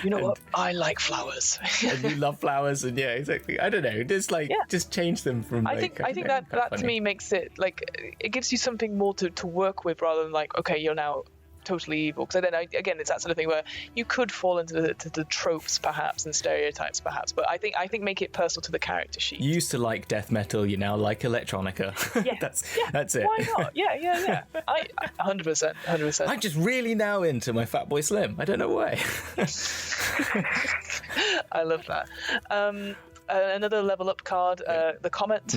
You know what? I like flowers. And you love flowers, and exactly. I don't know. Just like just change them from. I think that to me makes it like, it gives you something more to work with, rather than like, okay, you're now totally evil. Because then again, it's that sort of thing where you could fall into the tropes perhaps and stereotypes perhaps, but I think make it personal to the character sheet. You used to like death metal, you now like electronica. That's it. Why not? Yeah. I 100%. I'm just really now into my Fatboy Slim. I don't know why. I love that. Another level up card, the Comet.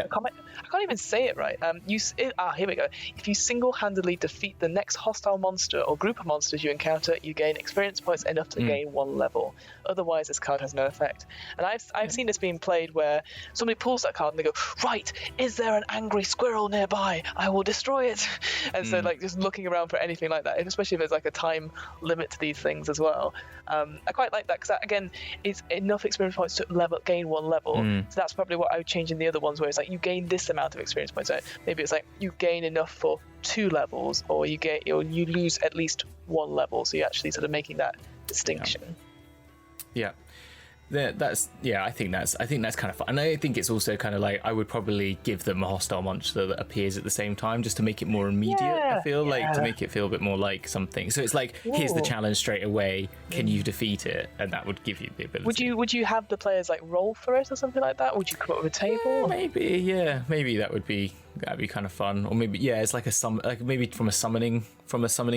Comet. I can't even say it right. Here we go. If you single-handedly defeat the next hostile monster or group of monsters you encounter, you gain experience points enough to gain 1 level. Otherwise, this card has no effect. And I've seen this being played where somebody pulls that card and they go, right, is there an angry squirrel nearby? I will destroy it. And so like, just looking around for anything like that, especially if there's like a time limit to these things as well. I quite like that, because that, again, is enough experience points to gain 1 level. So that's probably what I would change in the other ones, where it's like, you gain this amount of experience points. So maybe it's like, you gain enough for 2 levels, or you lose at least 1 level. So you're actually sort of making that distinction. Yeah. I think that's kind of fun, and I think it's also kind of like, I would probably give them a hostile monster that appears at the same time, just to make it more immediate. I feel like, to make it feel a bit more like something. So it's like, here's the challenge straight away. Can you defeat it? And that would give you the ability. Would you have the players like roll for it or something like that? Would you come up with a table? Maybe that'd be kind of fun. Or maybe it's like maybe from a summoning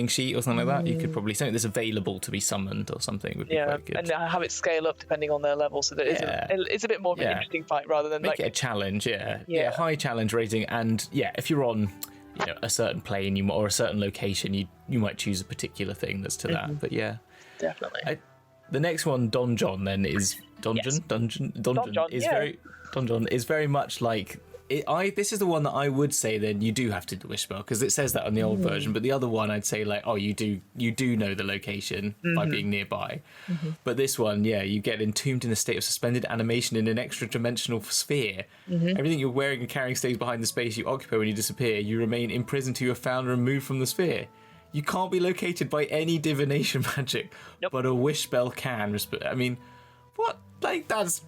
sheet or something like that. You could probably, something that's available to be summoned or something would be quite good. And have it scale up depending on their level, so that it's a bit more of an interesting fight, rather than make it a challenge. High challenge rating, and if you're on a certain plane or a certain location, you might choose a particular thing that's to that. But definitely. The next one, Donjon, then is Donjon is very much like. This is the one that I would say then you do have to do a wish spell, because it says that on the old version, but the other one I'd say like, you do know the location by being nearby. But this one, you get entombed in a state of suspended animation in an extra dimensional sphere. Everything you're wearing and carrying stays behind the space you occupy when you disappear. You remain imprisoned till you're found and removed from the sphere. You can't be located by any divination magic, but a wish spell can. I mean, what? Like, that's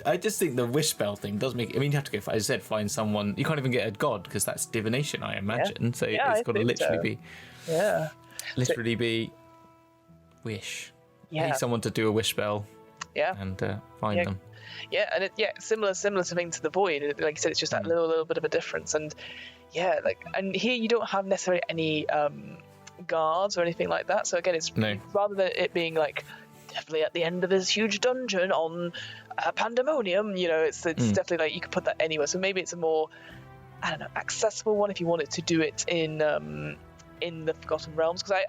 I just think the wish spell thing does make. I mean, you have to go. As I said, find someone. You can't even get a god, because that's divination, I imagine. So it's got to literally be. Literally be. wish. Yeah. Need someone to do a wish spell. Yeah. And find them. Yeah, and similar to thing to the void. Like you said, it's just that little bit of a difference. And yeah, and here you don't have necessarily any guards or anything like that. So again, it's rather than it being like definitely at the end of this huge dungeon on Pandemonium, it's definitely like you could put that anywhere. So maybe it's a more, I don't know, accessible one if you wanted to do it in the Forgotten Realms. Because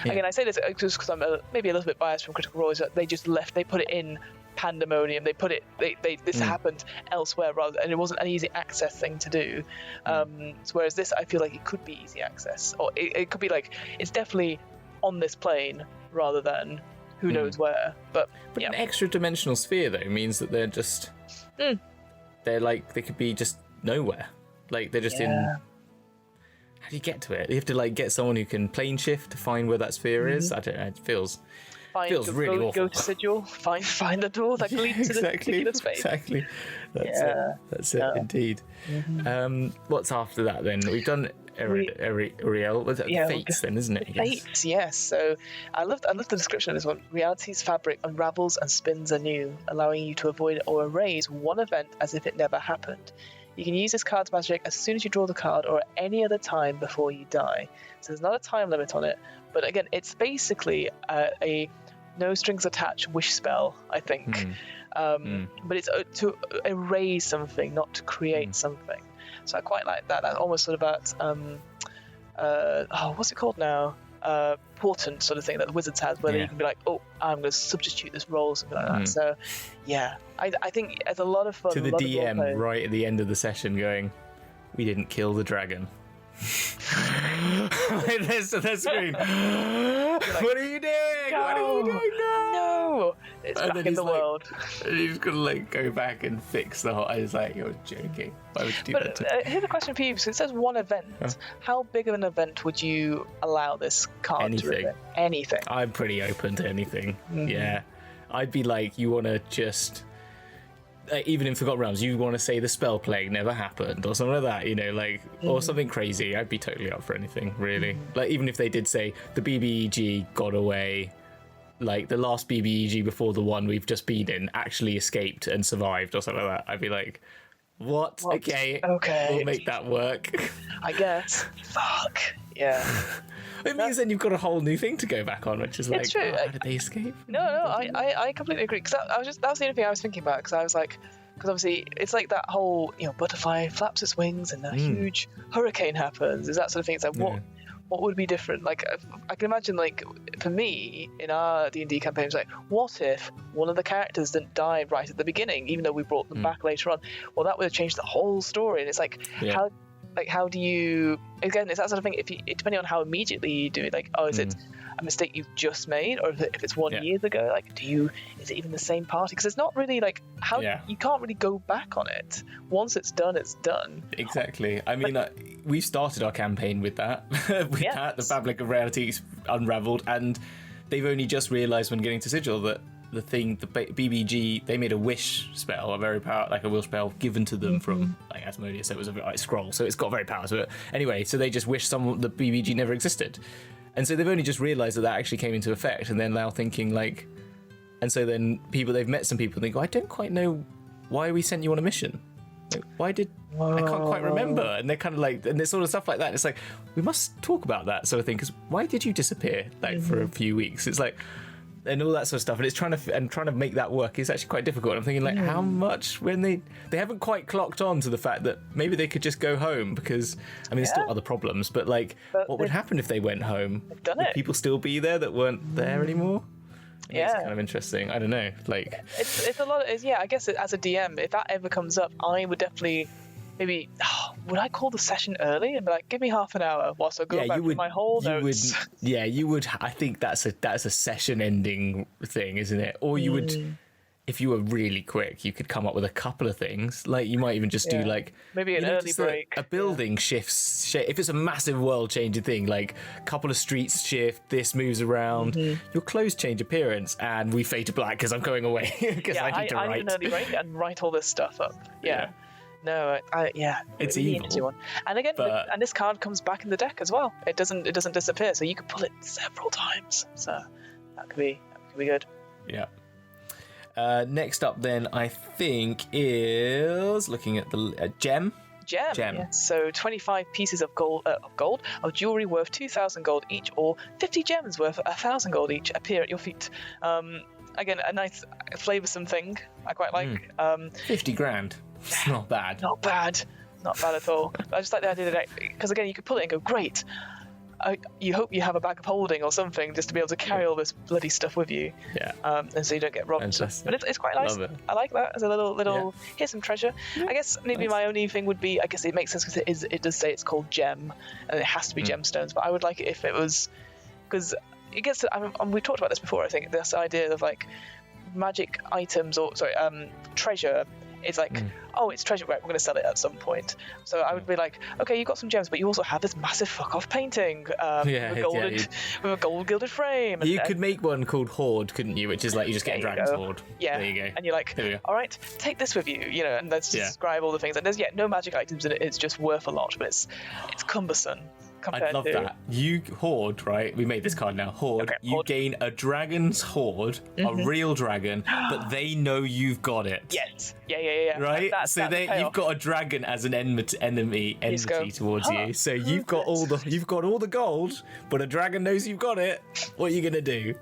again, I say this just because I'm maybe a little bit biased from Critical Role, is that they put it in Pandemonium. This happened elsewhere and it wasn't an easy access thing to do. So whereas this, I feel like it could be easy access, or it could be like it's definitely on this plane rather than who knows where. But an extra dimensional sphere though means that they're just they're like they could be just nowhere. Like they're just in. How do you get to it? You have to like get someone who can plane shift to find where that sphere is. I don't know. It feels really awful. Go to Sigil, find the door that leads to the particular space. Exactly. That's it, indeed. What's after that then? We've done Ariel. Was it Fates then, isn't it? Fates, yes. So I love the description of this one. Reality's fabric unravels and spins anew, allowing you to avoid or erase one event as if it never happened. You can use this card's magic as soon as you draw the card or at any other time before you die. So there's not a time limit on it. But again, it's basically a no strings attached wish spell, I think. But it's to erase something, not to create something. So I quite like that. That's almost sort of that, what's it called now? Portent sort of thing that the Wizards has, where you can be like, oh, I'm going to substitute this role, something like that. So, yeah, I think it's a lot of fun. To the DM right at the end of the session going, we didn't kill the dragon. That's screen. Like, what are you doing? No, what are you doing? No, it's back in the world. And he's gonna like go back and fix the whole. I was like, you're joking. Why would you do that? Here's a question for you. So it says one event. How big of an event would you allow this card to be? Anything. I'm pretty open to anything. Yeah, I'd be like, you want to just. Even in Forgotten Realms, you want to say the spell plague never happened or something like that, or something crazy. I'd be totally up for anything, really. Like, even if they did say the BBEG got away, like the last BBEG before the one we've just been in actually escaped and survived or something like that, I'd be like, what? Okay, we'll make that work. I guess. Fuck. Yeah. It means then you've got a whole new thing to go back on, which is like, true. How did they escape? No, I completely agree. Because that was the only thing I was thinking about. Because I was like, because obviously it's like that whole, butterfly flaps its wings and a huge hurricane happens. Is that sort of thing? It's like, what would be different? Like, I can imagine, like, for me in our D&D campaigns, like, what if one of the characters didn't die right at the beginning, even though we brought them back later on? Well, that would have changed the whole story. And it's like, how do you, again, it's that sort of thing, depending on how immediately you do it, like, is it a mistake you've just made, or if it's 1 year ago, like, is it even the same party? Because it's not really like, you can't really go back on it. Once it's done, it's done. Exactly. I mean, we started our campaign with that, the fabric of realities unraveled, and they've only just realised when getting to Sigil that the BBG, they made a wish spell, a very power, like a will spell given to them from like Asmodeus. So it was a scroll, so it's got very power to it. Anyway, so they just wish the BBG never existed, and so they've only just realised that actually came into effect, and they're now thinking like, and so then they've met some people and they go, I don't quite know why we sent you on a mission. Like, why did I can't quite remember, and they're kind of like, and it's sort of stuff like that. And it's like, we must talk about that sort of thing, because why did you disappear for a few weeks? It's like. And all that sort of stuff, and it's trying to make that work is actually quite difficult. I'm thinking like, how much when they haven't quite clocked on to the fact that maybe they could just go home, because I mean there's still other problems, but what would happen if they went home? Would people still be there that weren't there anymore? It's kind of interesting. I don't know. Like it's a lot. I guess as a DM, if that ever comes up, I would definitely. Maybe, would I call the session early and be like, give me half an hour whilst I go back to my whole notes? You would. I think that's a session ending thing, isn't it? Or you would, if you were really quick, you could come up with a couple of things. Like you might even just do like maybe an early break. A building shifts. If it's a massive world changing thing, like a couple of streets shift, this moves around, your clothes change appearance, and we fade to black because I'm going away because I need to write. I need an early break and write all this stuff up. Yeah. No, it's really evil. Interesting one. And again, and this card comes back in the deck as well. It doesn't disappear, so you can pull it several times. So That could be good. Yeah. Next up, then, I think is looking at the gem. Gem. Yeah. So 25 pieces of gold of jewelry worth 2,000 gold each, or 50 gems worth 1,000 gold each appear at your feet. Again, a nice flavoursome thing. I quite like. 50 grand. It's not bad. Not bad at all. I just like the idea that, because again, you could pull it and go, great. You hope you have a bag of holding or something just to be able to carry all this bloody stuff with you. Yeah. And so you don't get robbed. Fantastic. But it's quite nice. Love it. I like that as a little. Here's some treasure. I guess maybe my only thing would be, I guess it makes sense because it does say it's called gem, and it has to be gemstones. But I would like it if it was, because it gets to. We've talked about this before. I think this idea of like magic items or treasure. It's like, oh, it's treasure, right, we're going to sell it at some point. So I would be like, okay, you got some gems, but you also have this massive fuck-off painting with a gold-gilded frame. You could make one called Hoard, couldn't you? Which is like, you just get a dragon's hoard. Yeah. There you go. And you're like, all right, take this with you, and let's describe all the things. And there's, no magic items in it. It's just worth a lot, but it's cumbersome. I'd love that. You hoard, right? We made this card now. Hoard. Okay, you gain a dragon's hoard, a real dragon, but they know you've got it. Yes. Yeah. Right? So you've got a dragon as an enmity towards you. So you've got all the gold, but a dragon knows you've got it. What are you gonna do?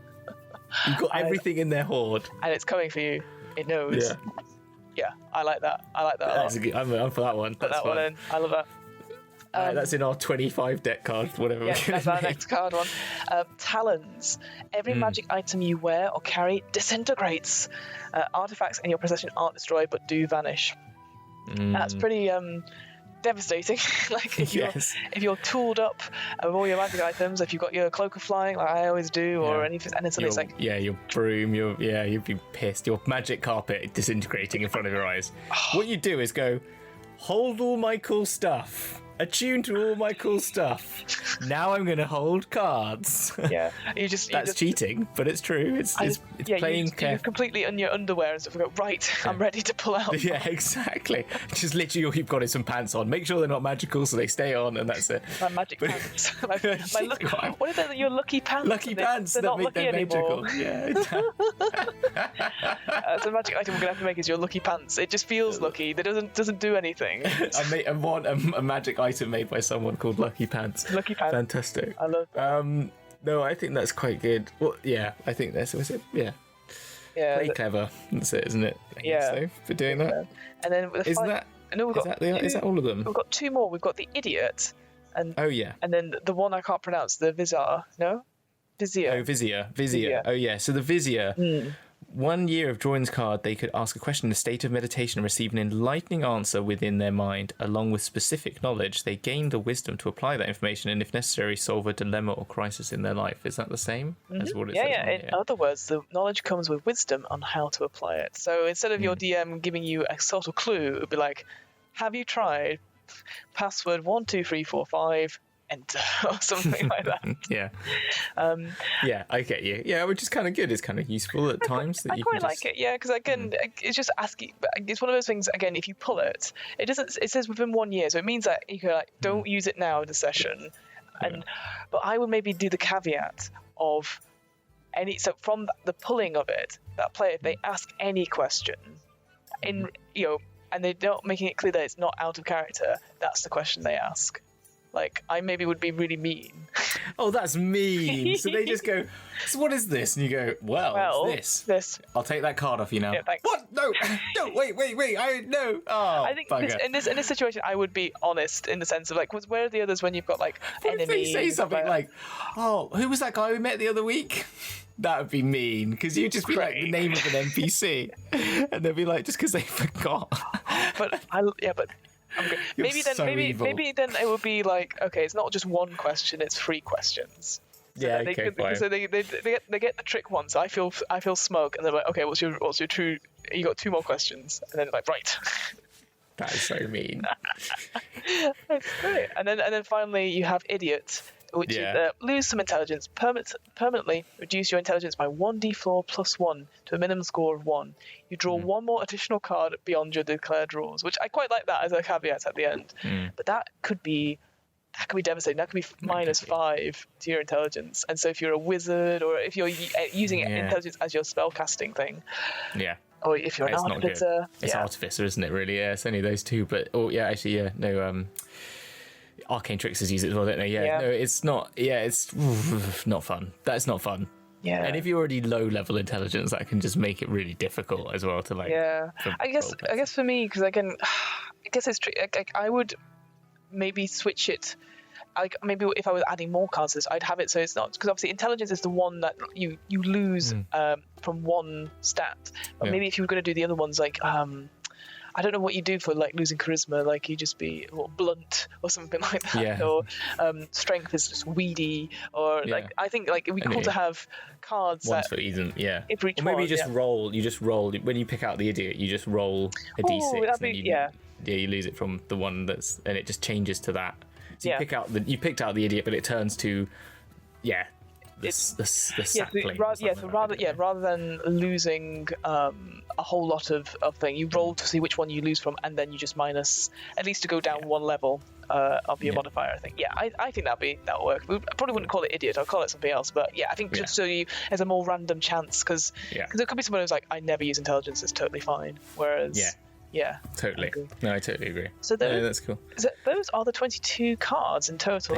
You've got everything in their hoard, and it's coming for you. It knows. Yeah. I like that. That's a good. I'm for that one. Put that one in. I love that. That's in our 25 deck card, whatever. Yeah, that's our next card one. Talons. Every magic item you wear or carry disintegrates. Artifacts in your possession aren't destroyed but do vanish. That's pretty devastating. Like if you're tooled up with all your magic items, if you've got your cloak of flying, like I always do, or anything, and then suddenly it's like your broom, you'd be pissed. Your magic carpet disintegrating in front of your eyes. What you do is go, hold all my cool stuff. Attune to all my cool stuff. Now I'm going to hold cards. Yeah, that's cheating, but it's true. It's playing careful. You completely in your underwear and stuff. You go, right, I'm ready to pull out. Yeah, exactly. Just literally all you've got is some pants on. Make sure they're not magical, so they stay on, and that's it. My magic pants. What are they? Your lucky pants? Lucky pants. They're not lucky anymore. Magical. Yeah. So magic item we're gonna have to make is your lucky pants. It just feels lucky. It doesn't do anything. I want a magic item made by someone called Lucky Pants. Lucky Pants. Fantastic. I love that. No, I think that's quite good. Well, yeah, I think that's was it. Yeah. Play clever. That's it, isn't it? So for doing that. And then with is that all of them? We've got two more. We've got the idiot, and and then the one I can't pronounce, the Vizier. No, Vizier. Oh, Vizier. Oh yeah. So the Vizier. 1 year of drawing this card, they could ask a question in a state of meditation and receive an enlightening answer within their mind. Along with specific knowledge, they gain the wisdom to apply that information and, if necessary, solve a dilemma or crisis in their life. Is that the same as what it says? Yeah. In other words, the knowledge comes with wisdom on how to apply it. So instead of your DM giving you a subtle clue, it would be like, have you tried password 123455 enter or something like that? Yeah. I get you. Yeah, which is kind of good. It's kind of useful at times. I quite like it. Yeah, because again, it's just asking. It's one of those things. Again, if you pull it, it doesn't. It says within 1 year, so it means that you can don't use it now in the session. But I would maybe do the caveat of so from the pulling of it, that player, if they ask any question, and they're not making it clear that it's not out of character, that's the question they ask. Like, I maybe would be really mean. Oh, that's mean. So they just go, so what is this? And you go, well it's this. I'll take that card off you now. Yeah, thanks. What? No, wait. No. Oh, I think in this situation, I would be honest in the sense of, like, where are the others when you've got, like, enemies? If they say something like, oh, who was that guy we met the other week? That would be mean, because you'd just be like the name of an NPC. And they'd be like, just because they forgot. But maybe then it would be like, okay, it's not just one question, it's 3 questions. So they get the trick one. So I feel smug, and they're like, okay, what's your true? You got 2 more questions, and then like, right. That is so mean. That's great. And then finally you have idiot, which is lose some intelligence, permanently reduce your intelligence by 1d4 plus 1 to a minimum score of 1. You draw 1 more additional card beyond your declared draws, which I quite like that as a caveat at the end. But that could be that can be devastating. That can be -5 to your intelligence. And so if you're a wizard, or if you're using intelligence as your spellcasting thing, or if you're an artificer, it's artificer, isn't it? Really, yeah. It's only those two, but arcane tricksters use it as well, don't they? No, it's not. Yeah, it's not fun. That's not fun. Yeah. And if you're already low level intelligence, that can just make it really difficult as well to like. Yeah. I guess for me, because I guess it's tricky. I would maybe switch it. Like maybe if I was adding more cards to this, I'd have it so it's not, because obviously intelligence is the one that you lose from one stat. But maybe if you were going to do the other ones, like I don't know what you do for like losing charisma, like you just be blunt or something like that, or strength is just weedy, or like I think like it'd be cool to have cards ones for either, for each or maybe one, you just roll when you pick out the idiot, you just roll a d6 and you lose it from the one and it just changes to that. So you picked out the idiot, but it turns to the sapling. Rather than losing a whole lot of thing, you roll to see which one you lose from, and then you just minus at least to go down one level of your modifier. I think. Yeah, I think that'll work. I probably wouldn't call it idiot. I'll call it something else. But yeah, I think just so there's a more random chance, because there could be someone who's like, I never use intelligence. It's totally fine. Whereas totally. No, I totally agree. So that's cool. Those are the 22 cards in total.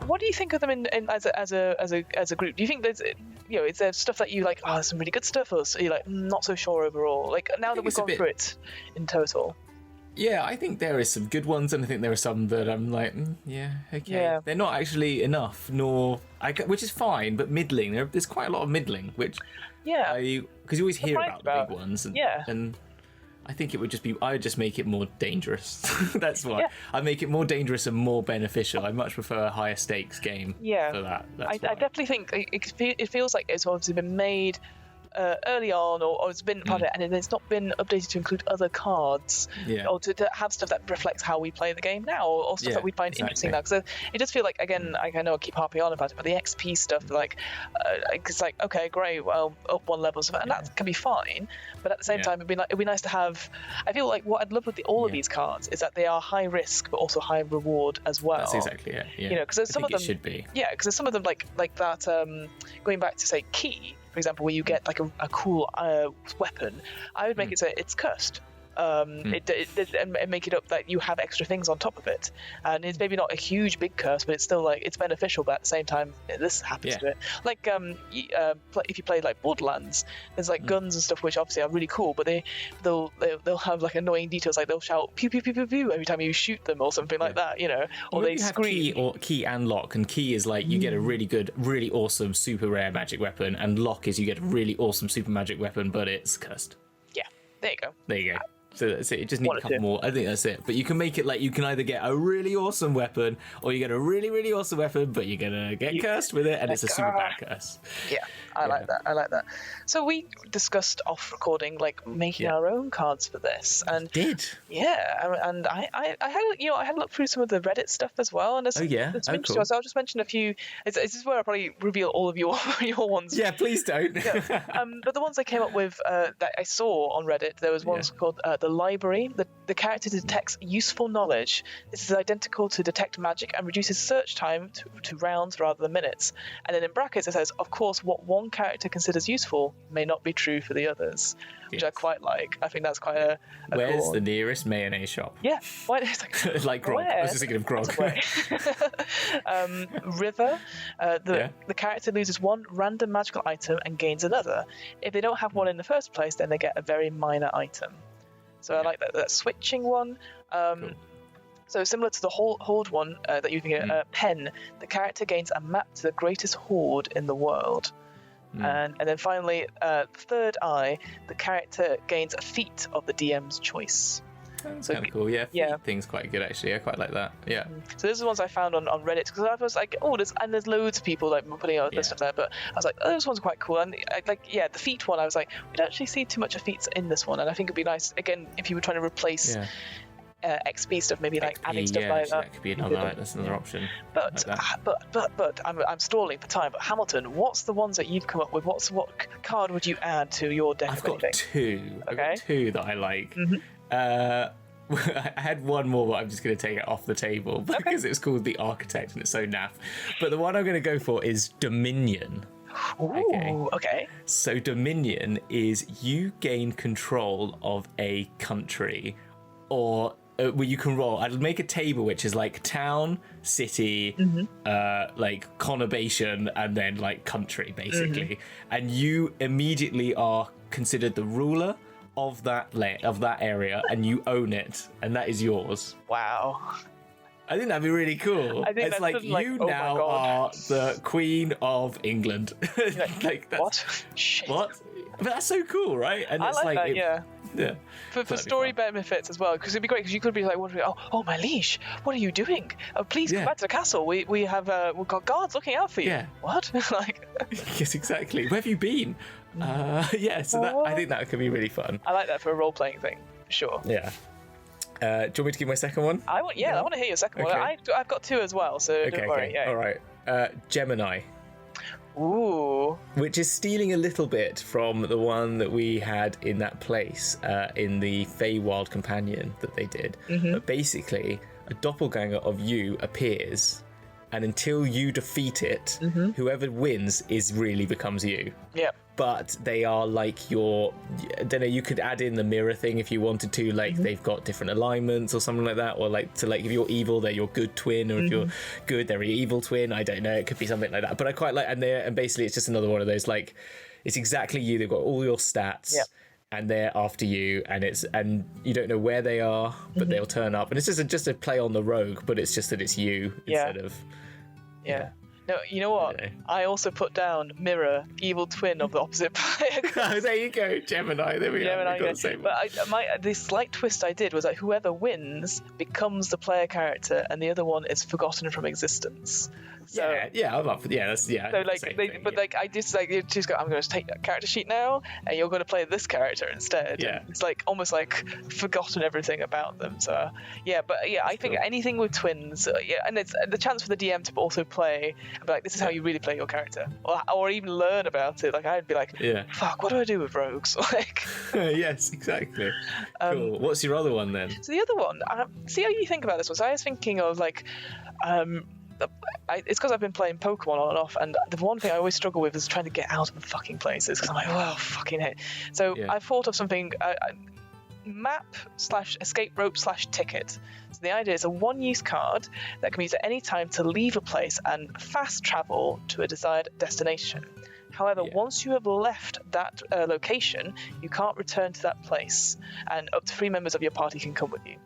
What do you think of them in as a group? Do you think there's is there stuff that you like? Oh, there's some really good stuff, or so you're like not so sure overall? Like now that we've gone through it in total. Yeah, I think there is some good ones, and I think there are some that I'm like, okay. Yeah. They're not actually enough, which is fine, but middling. There's quite a lot of middling, which because you always hear about the big ones, and I think it would I would just make it more dangerous. That's why. I make it more dangerous and more beneficial. I much prefer a higher stakes game for that. I definitely think it feels like it's obviously been made early on, or it's been part of it, and it's not been updated to include other cards, or to have stuff that reflects how we play the game now, or stuff that we find interesting now. Because it does feel like, again, I know I keep harping on about it, but the XP stuff, like, it's like, okay, great, well, up one level, and that can be fine. But at the same time, it'd be nice to have. I feel like what I'd love with all of these cards is that they are high risk but also high reward as well. That's exactly it. Yeah. Because there's some of them. It should be. Yeah, because there's some of them like that. Going back to say key, for example, where you get like a cool weapon, I would make it so it's cursed. And make it up that you have extra things on top of it, and it's maybe not a huge big curse, but it's still like it's beneficial. But at the same time, this happens to it. Like if you play like Borderlands, there's like guns and stuff which obviously are really cool, but they'll have like annoying details, like they'll shout pew pew pew pew pew every time you shoot them or something like that, or they scream. Key and lock, and key is like you get a really good, really awesome, super rare magic weapon, and lock is you get a really awesome, super magic weapon, but it's cursed. Yeah, there you go. So that's it. It just needs a couple more. I think that's it. But you can make it like you can either get a really awesome weapon, or you get a really, really awesome weapon, but you're gonna get cursed with it, and it's a super bad curse. Yeah, I like that. So we discussed off recording, like making our own cards for this, and and I had a look through some of the Reddit stuff as well, and there's some cool. So I'll just mention a few. This is where I'll probably reveal all of your ones. Yeah, please don't. But the ones I came up with that I saw on Reddit, there was ones called the library. The character detects useful knowledge. This is identical to detect magic and reduces search time to rounds rather than minutes. And then in brackets it says, of course, what one character considers useful may not be true for the others, which I quite like. I think that's quite a Where's cool the nearest mayonnaise shop? Yeah, why it's like, like grog. I was just thinking of grog. River. The character loses one random magical item and gains another. If they don't have one in the first place, then they get a very minor item. So I like that switching one. Cool. So similar to the hoard one that you can get, pen. The character gains a map to the greatest hoard in the world. And then finally, third eye. The character gains a feat of the DM's choice. That's kind of cool. Yeah, thing's quite good actually. I quite like that. Yeah. So those are the ones I found on Reddit, because I was like, there's loads of people like putting out this stuff there, but I was like, those ones are quite cool. And the feat one, I was like, we don't actually see too much of feats in this one, and I think it'd be nice again if you were trying to replace XP stuff, maybe like adding stuff like that. That could be that's another option. But I'm stalling for time. But Hamilton, what's the ones that you've come up with? What card would you add to your deck? I've got two. Okay. I've got two that I like. I had one more, but I'm just going to take it off the table because it's called the Architect and it's so naff. But the one I'm going to go for is Dominion. Ooh, okay. So Dominion is you gain control of a country, or where you can roll. I'd make a table which is like town, city, like conurbation, and then like country, basically. And you immediately are considered the ruler of that area, and you own it, and that is yours. Wow. I think that'd be really cool. I think it's that's like sort of like, you oh my now God. are the Queen of England. Like that's, What? Shit. What? But that's so cool, right? And I it's like that, yeah. Yeah. For That'd be story fun. benefits as well, because it'd be great, because you could be like, oh my liege, what are you doing? Oh, please come Yeah. back to the castle. We've got guards looking out for you. Yeah. What? Like, Yes, exactly. Where have you been? Yeah, so that I think that could be really fun. I like that for a role playing thing, for sure. Yeah. Do you want me to give my second one? I want to hear your second one. Okay. I've got two as well, so don't worry. Yeah. All right. Gemini, Ooh. which is stealing a little bit from the one that we had in that place in the Feywild Companion that they did. But basically, a doppelganger of you appears, and until you defeat it, whoever wins really becomes you. Yep. But they are like your, I don't know, you could add in the mirror thing if you wanted to, like they've got different alignments or something like that, or like to like if you're evil, they're your good twin, or if you're good, they're your evil twin. I don't know, it could be something like that. But I quite like, and basically it's just another one of those, like it's exactly you. They've got all your stats. Yep. And they're after you, and you don't know where they are, but they'll turn up. And it's just a play on the rogue, but it's just that it's you instead of. Yeah. No, you know what? Yeah. I also put down mirror, evil twin of the opposite player. Oh, there you go, Gemini. There we are. Gemini, We've got yeah. the same But the slight twist I did was that whoever wins becomes the player character, and the other one is forgotten from existence. So, yeah, I'm up for that's So like, same they, thing, but yeah. like I just like you just go. I'm going to take that character sheet now, and you're going to play this character instead. Yeah. And it's like almost like forgotten everything about them. So yeah, but yeah, I think cool. anything with twins, and it's the chance for the DM to also play, and be like, this is how you really play your character, or even learn about it. Like I'd be like, fuck, what do I do with rogues? Like, yes, exactly. Cool. What's your other one then? so the other one, see how you think about this one. So I was thinking of like, it's because I've been playing Pokemon on and off, and the one thing I always struggle with is trying to get out of the fucking places, because I'm like, oh, fucking hell. So I thought of something, map/escape rope/ticket. So the idea is a one-use card that can be used at any time to leave a place and fast travel to a desired destination. However, once you have left that location, you can't return to that place, and up to 3 members of your party can come with you.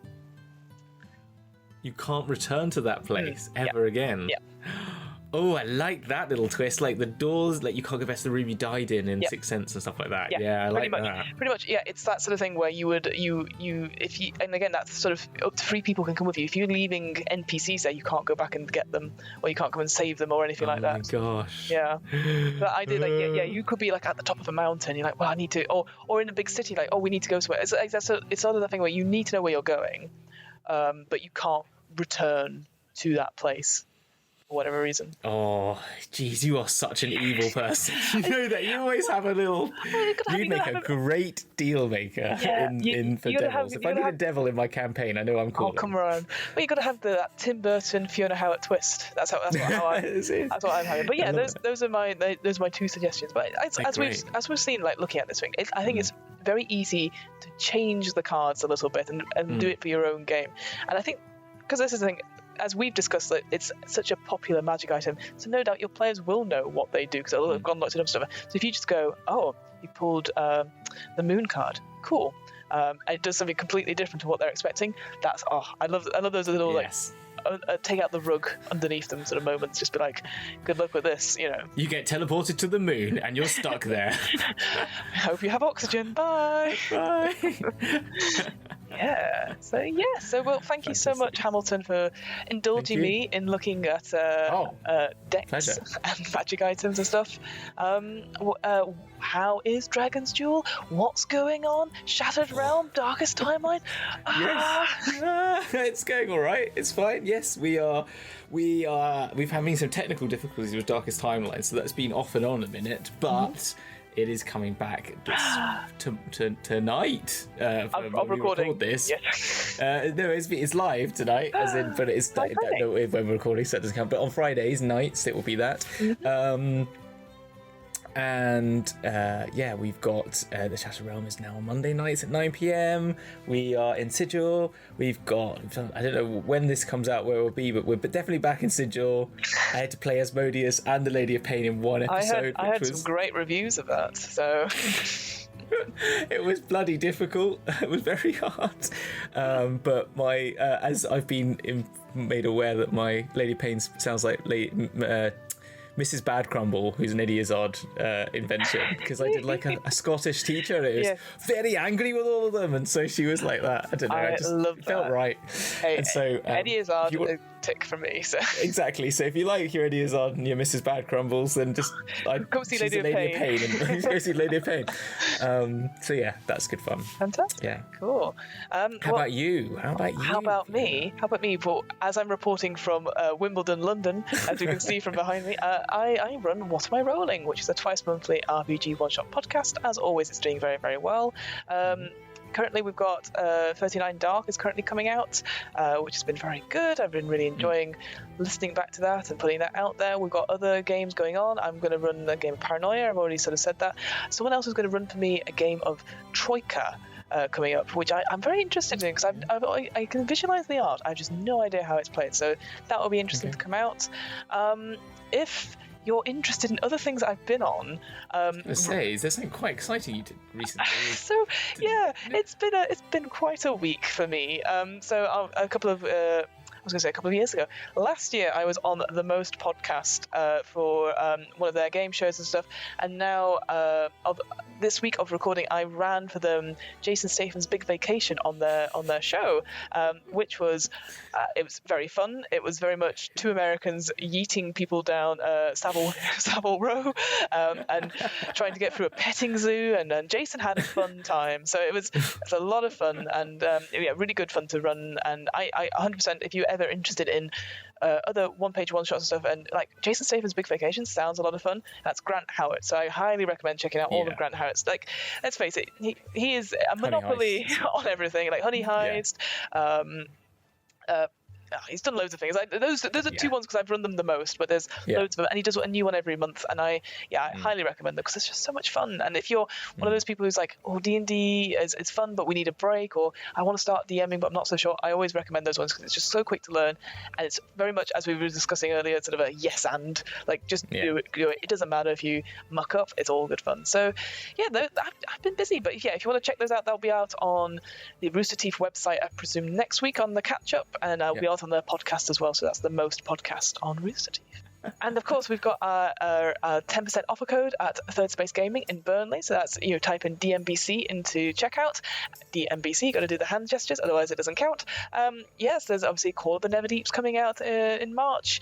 You can't return to that place ever again. Yeah. Oh, I like that little twist. Like the doors, like you can't go past the room you died in Sixth Sense and stuff like that. Yeah, I like that. Pretty much, yeah. It's that sort of thing where if you, and again, that's sort of up to 3 people can come with you. If you're leaving NPCs there, you can't go back and get them, or you can't come and save them or anything like that. Oh my gosh. Yeah. But I did like, you could be like at the top of a mountain. You're like, well, I need to, or in a big city, like, oh, we need to go somewhere. It's sort of the thing where you need to know where you're going, but you can't return to that place for whatever reason. Oh, geez, you are such an evil person. You know that you always have a little. You'd make a great deal maker for devils. If I need a devil in my campaign, I know I'm cool. Oh, come around! Well, you got to have that Tim Burton, Fiona Howard twist. That's what I'm having. But yeah, those are my 2 suggestions. But as we've seen, like looking at this thing, I think it's very easy to change the cards a little bit and do it for your own game. And I think because this is the thing. As we've discussed, it's such a popular magic item, so no doubt your players will know what they do because they'll have gone lots of stuff. So if you just go, oh, you pulled the moon card, cool, and it does something completely different to what they're expecting. That's I love those little like take out the rug underneath them sort of moments. Just be like, good luck with this, you know. You get teleported to the moon and you're stuck there. I hope you have oxygen. Bye. Bye. Yeah. So well, thank you so much, Hamilton, for indulging me in looking at decks pleasure. and magic items and stuff. How is Dragon's Duel? What's going on? Shattered Realm, Darkest Timeline? Yes. It's going all right. It's fine. Yes, we've having some technical difficulties with Darkest Timeline, so that's been off and on a minute, but it is coming back tonight. I'm recording. Record this. Yeah. No, it's live tonight, as in, but it's I don't know when we're recording, so that doesn't count. But on Fridays nights, it will be that. We've got the Shattered Realm is now on Monday nights at 9 p.m. We are in Sigil. We've got, I don't know when this comes out where we'll be, but we're definitely back in Sigil. I had to play Asmodeus and the Lady of Pain in one episode. I heard some great reviews of that, so... It was bloody difficult. It was very hard. But my as I've been made aware that my Lady of Pain sounds like Mrs. Badcrumble, who's an Idiazod invention, because I did like a Scottish teacher, and it was very angry with all of them, and so she was like that. I don't know. I just love felt that. right. Hey, and so Idiazod a tick for me. So exactly. So if you like your Idiazod and your Mrs. Badcrumbles, then just come see she's Lady a Lady of Pain. and go see Lady of Pain. So yeah, that's good fun. Fantastic. Yeah. Cool. How about you? How about me? Well, as I'm reporting from Wimbledon, London, as you can see from behind me, I run What Am I Rolling, which is a twice monthly RPG one-shot podcast. As always, it's doing very, very well. Currently, we've got 39 Dark is currently coming out, which has been very good. I've been really enjoying listening back to that and putting that out there. We've got other games going on. I'm going to run a game of Paranoia. I've already sort of said that. Someone else is going to run for me a game of Troika. Coming up, which I'm very interested in, because I can visualize the art. I have just no idea how it's played, so that will be interesting to come out. If you're interested in other things I've been on, is there something quite exciting you did recently? So yeah, it's been quite a week for me. A couple of years ago. Last year, I was on the Most podcast for one of their game shows and stuff. And now, this week of recording, I ran for them Jason Statham's Big Vacation on their show, which was it was very fun. It was very much two Americans yeeting people down Savile Row and trying to get through a petting zoo. And Jason had a fun time. So it's a lot of fun and really good fun to run. And I 100%, if you ever interested in other one-page one-shots and stuff, and like Jason Statham's Big Vacation sounds a lot of fun. That's Grant Howard, so I highly recommend checking out all of Grant Howard's. Like, let's face it, he is a monopoly on everything. Like Honey Heist. He's done loads of things. Those are two ones because I've run them the most, but there's loads of them, and he does a new one every month, and I highly recommend them because it's just so much fun. And if you're one of those people who's like, oh, D&D is fun, but we need a break, or I want to start DMing, but I'm not so sure, I always recommend those ones because it's just so quick to learn, and it's very much, as we were discussing earlier, sort of a yes and, like, just do it. It doesn't matter if you muck up, it's all good fun. So I've been busy, but yeah, if you want to check those out, they'll be out on the Rooster Teeth website, I presume, next week on the catch up, and I'll be out on their podcast as well, so that's the Most podcast on Rooster Teeth. And of course, we've got our 10% offer code at Third Space Gaming in Burnley. So that's, type in DMBC into checkout. DMBC, you got to do the hand gestures, otherwise it doesn't count. Yes, there's obviously Call of the Neverdeeps coming out in March.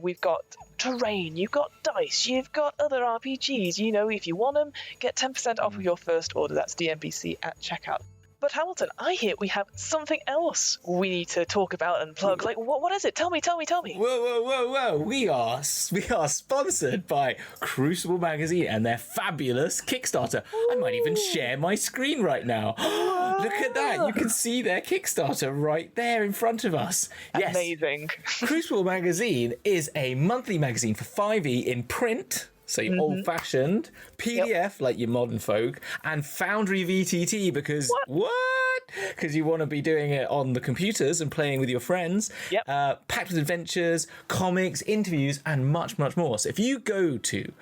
We've got Terrain, you've got Dice, you've got other RPGs. If you want them, get 10% off of your first order. That's DMBC at checkout. But Hamilton, I hear we have something else we need to talk about and plug. Like, what is it? Tell me. Whoa. We are sponsored by Crucible Magazine and their fabulous Kickstarter. Ooh. I might even share my screen right now. Look at that. You can see their Kickstarter right there in front of us. Yes. Amazing. Crucible Magazine is a monthly magazine for 5e in print. So your old-fashioned PDF, like your modern folk, and Foundry VTT because because you want to be doing it on the computers and playing with your friends. Packed with adventures, comics, interviews, and much, much more. So if you go to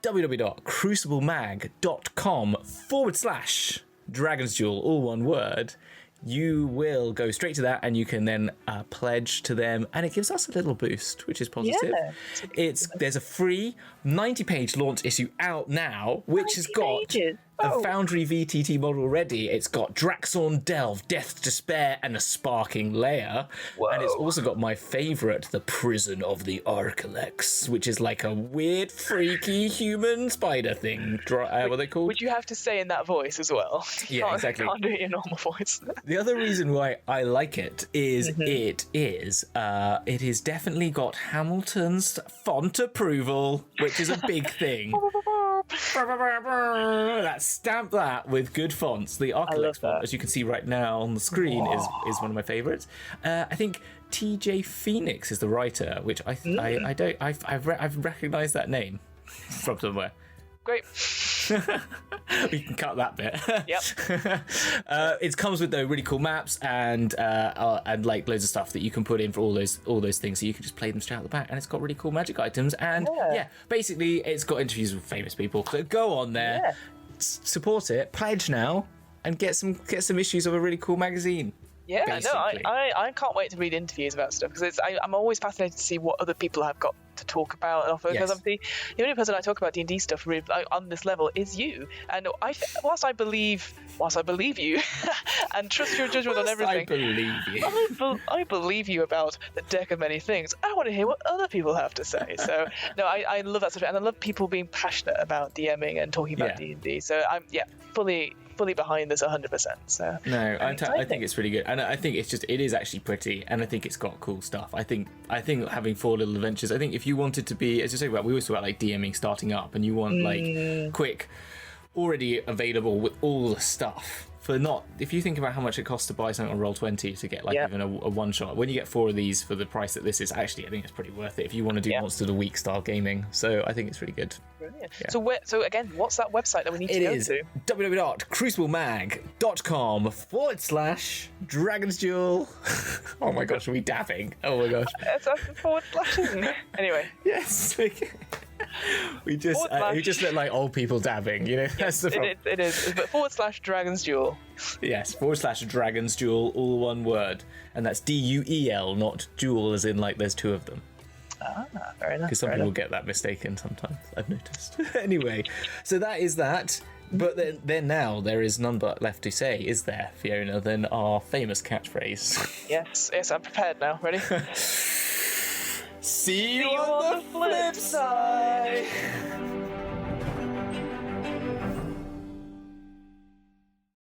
www.cruciblemag.com/Dragon's Duel, all one word, you will go straight to that and you can then pledge to them, and it gives us a little boost, which is positive. There's a free 90-page launch issue out now, which has got a Foundry VTT model ready. It's got Draxorn Delve, Death's Despair, and a Sparking Lair. Whoa. And it's also got my favourite, the Prison of the Archelex, which is like a weird, freaky human spider thing. What are they called? Which you have to say in that voice as well. Yeah, exactly. Can't do it in your normal voice. The other reason why I like it is it is definitely got Hamilton's font approval, which is a big thing. Stamp that with good fonts. The Architects font, as you can see right now on the screen, is one of my favorites. I think TJ Phoenix is the writer, which I've recognized that name from somewhere. Great. We can cut that bit. Yep. It comes with though really cool maps and like loads of stuff that you can put in for all those things, so you can just play them straight out the back. And it's got really cool magic items, and basically it's got interviews with famous people. So go on there, support it, pledge now, and get some issues of a really cool magazine. Yeah, basically. no, I can't wait to read interviews about stuff, because I'm always fascinated to see what other people have got to talk about and offer. Because obviously, the only person I talk about D&D stuff really, on this level is you. And whilst I believe you and trust your judgment on everything, I believe you. I believe you about the deck of many things. I want to hear what other people have to say. So no, I love that stuff, and I love people being passionate about DMing and talking about D&D. So I'm fully behind this 100%. So no, I think it's really good, and I think it is actually pretty, and I think it's got cool stuff. I think having 4 little adventures. I think if you wanted to be, as you say about, we always talk about like DMing starting up, and you want like quick, already available with all the stuff. For not, if you think about how much it costs to buy something on Roll20 to get like even a one shot, when you get 4 of these for the price that this is, actually I think it's pretty worth it if you want to do Monster of the Week style gaming. So I think it's really good. Brilliant. Yeah. So again, what's that website that we need to go to? www.cruciblemag.com/Dragon's Duel. Oh my gosh, are we dabbing? Oh my gosh. That's forward slashing. Anyway. Yes. We just look like old people dabbing, you know. Yes, that's the problem. It is. But /Dragon's Duel. Yes, /Dragon's Duel, all one word, and that's DUEL, not duel, as in like there's 2 of them. Ah, very nice. Because some people get that mistaken sometimes, I've noticed. Anyway, so that is that. But then now there is none but left to say, is there, Fiona, than our famous catchphrase. Yes, I'm prepared now. Ready? See you on the flip side.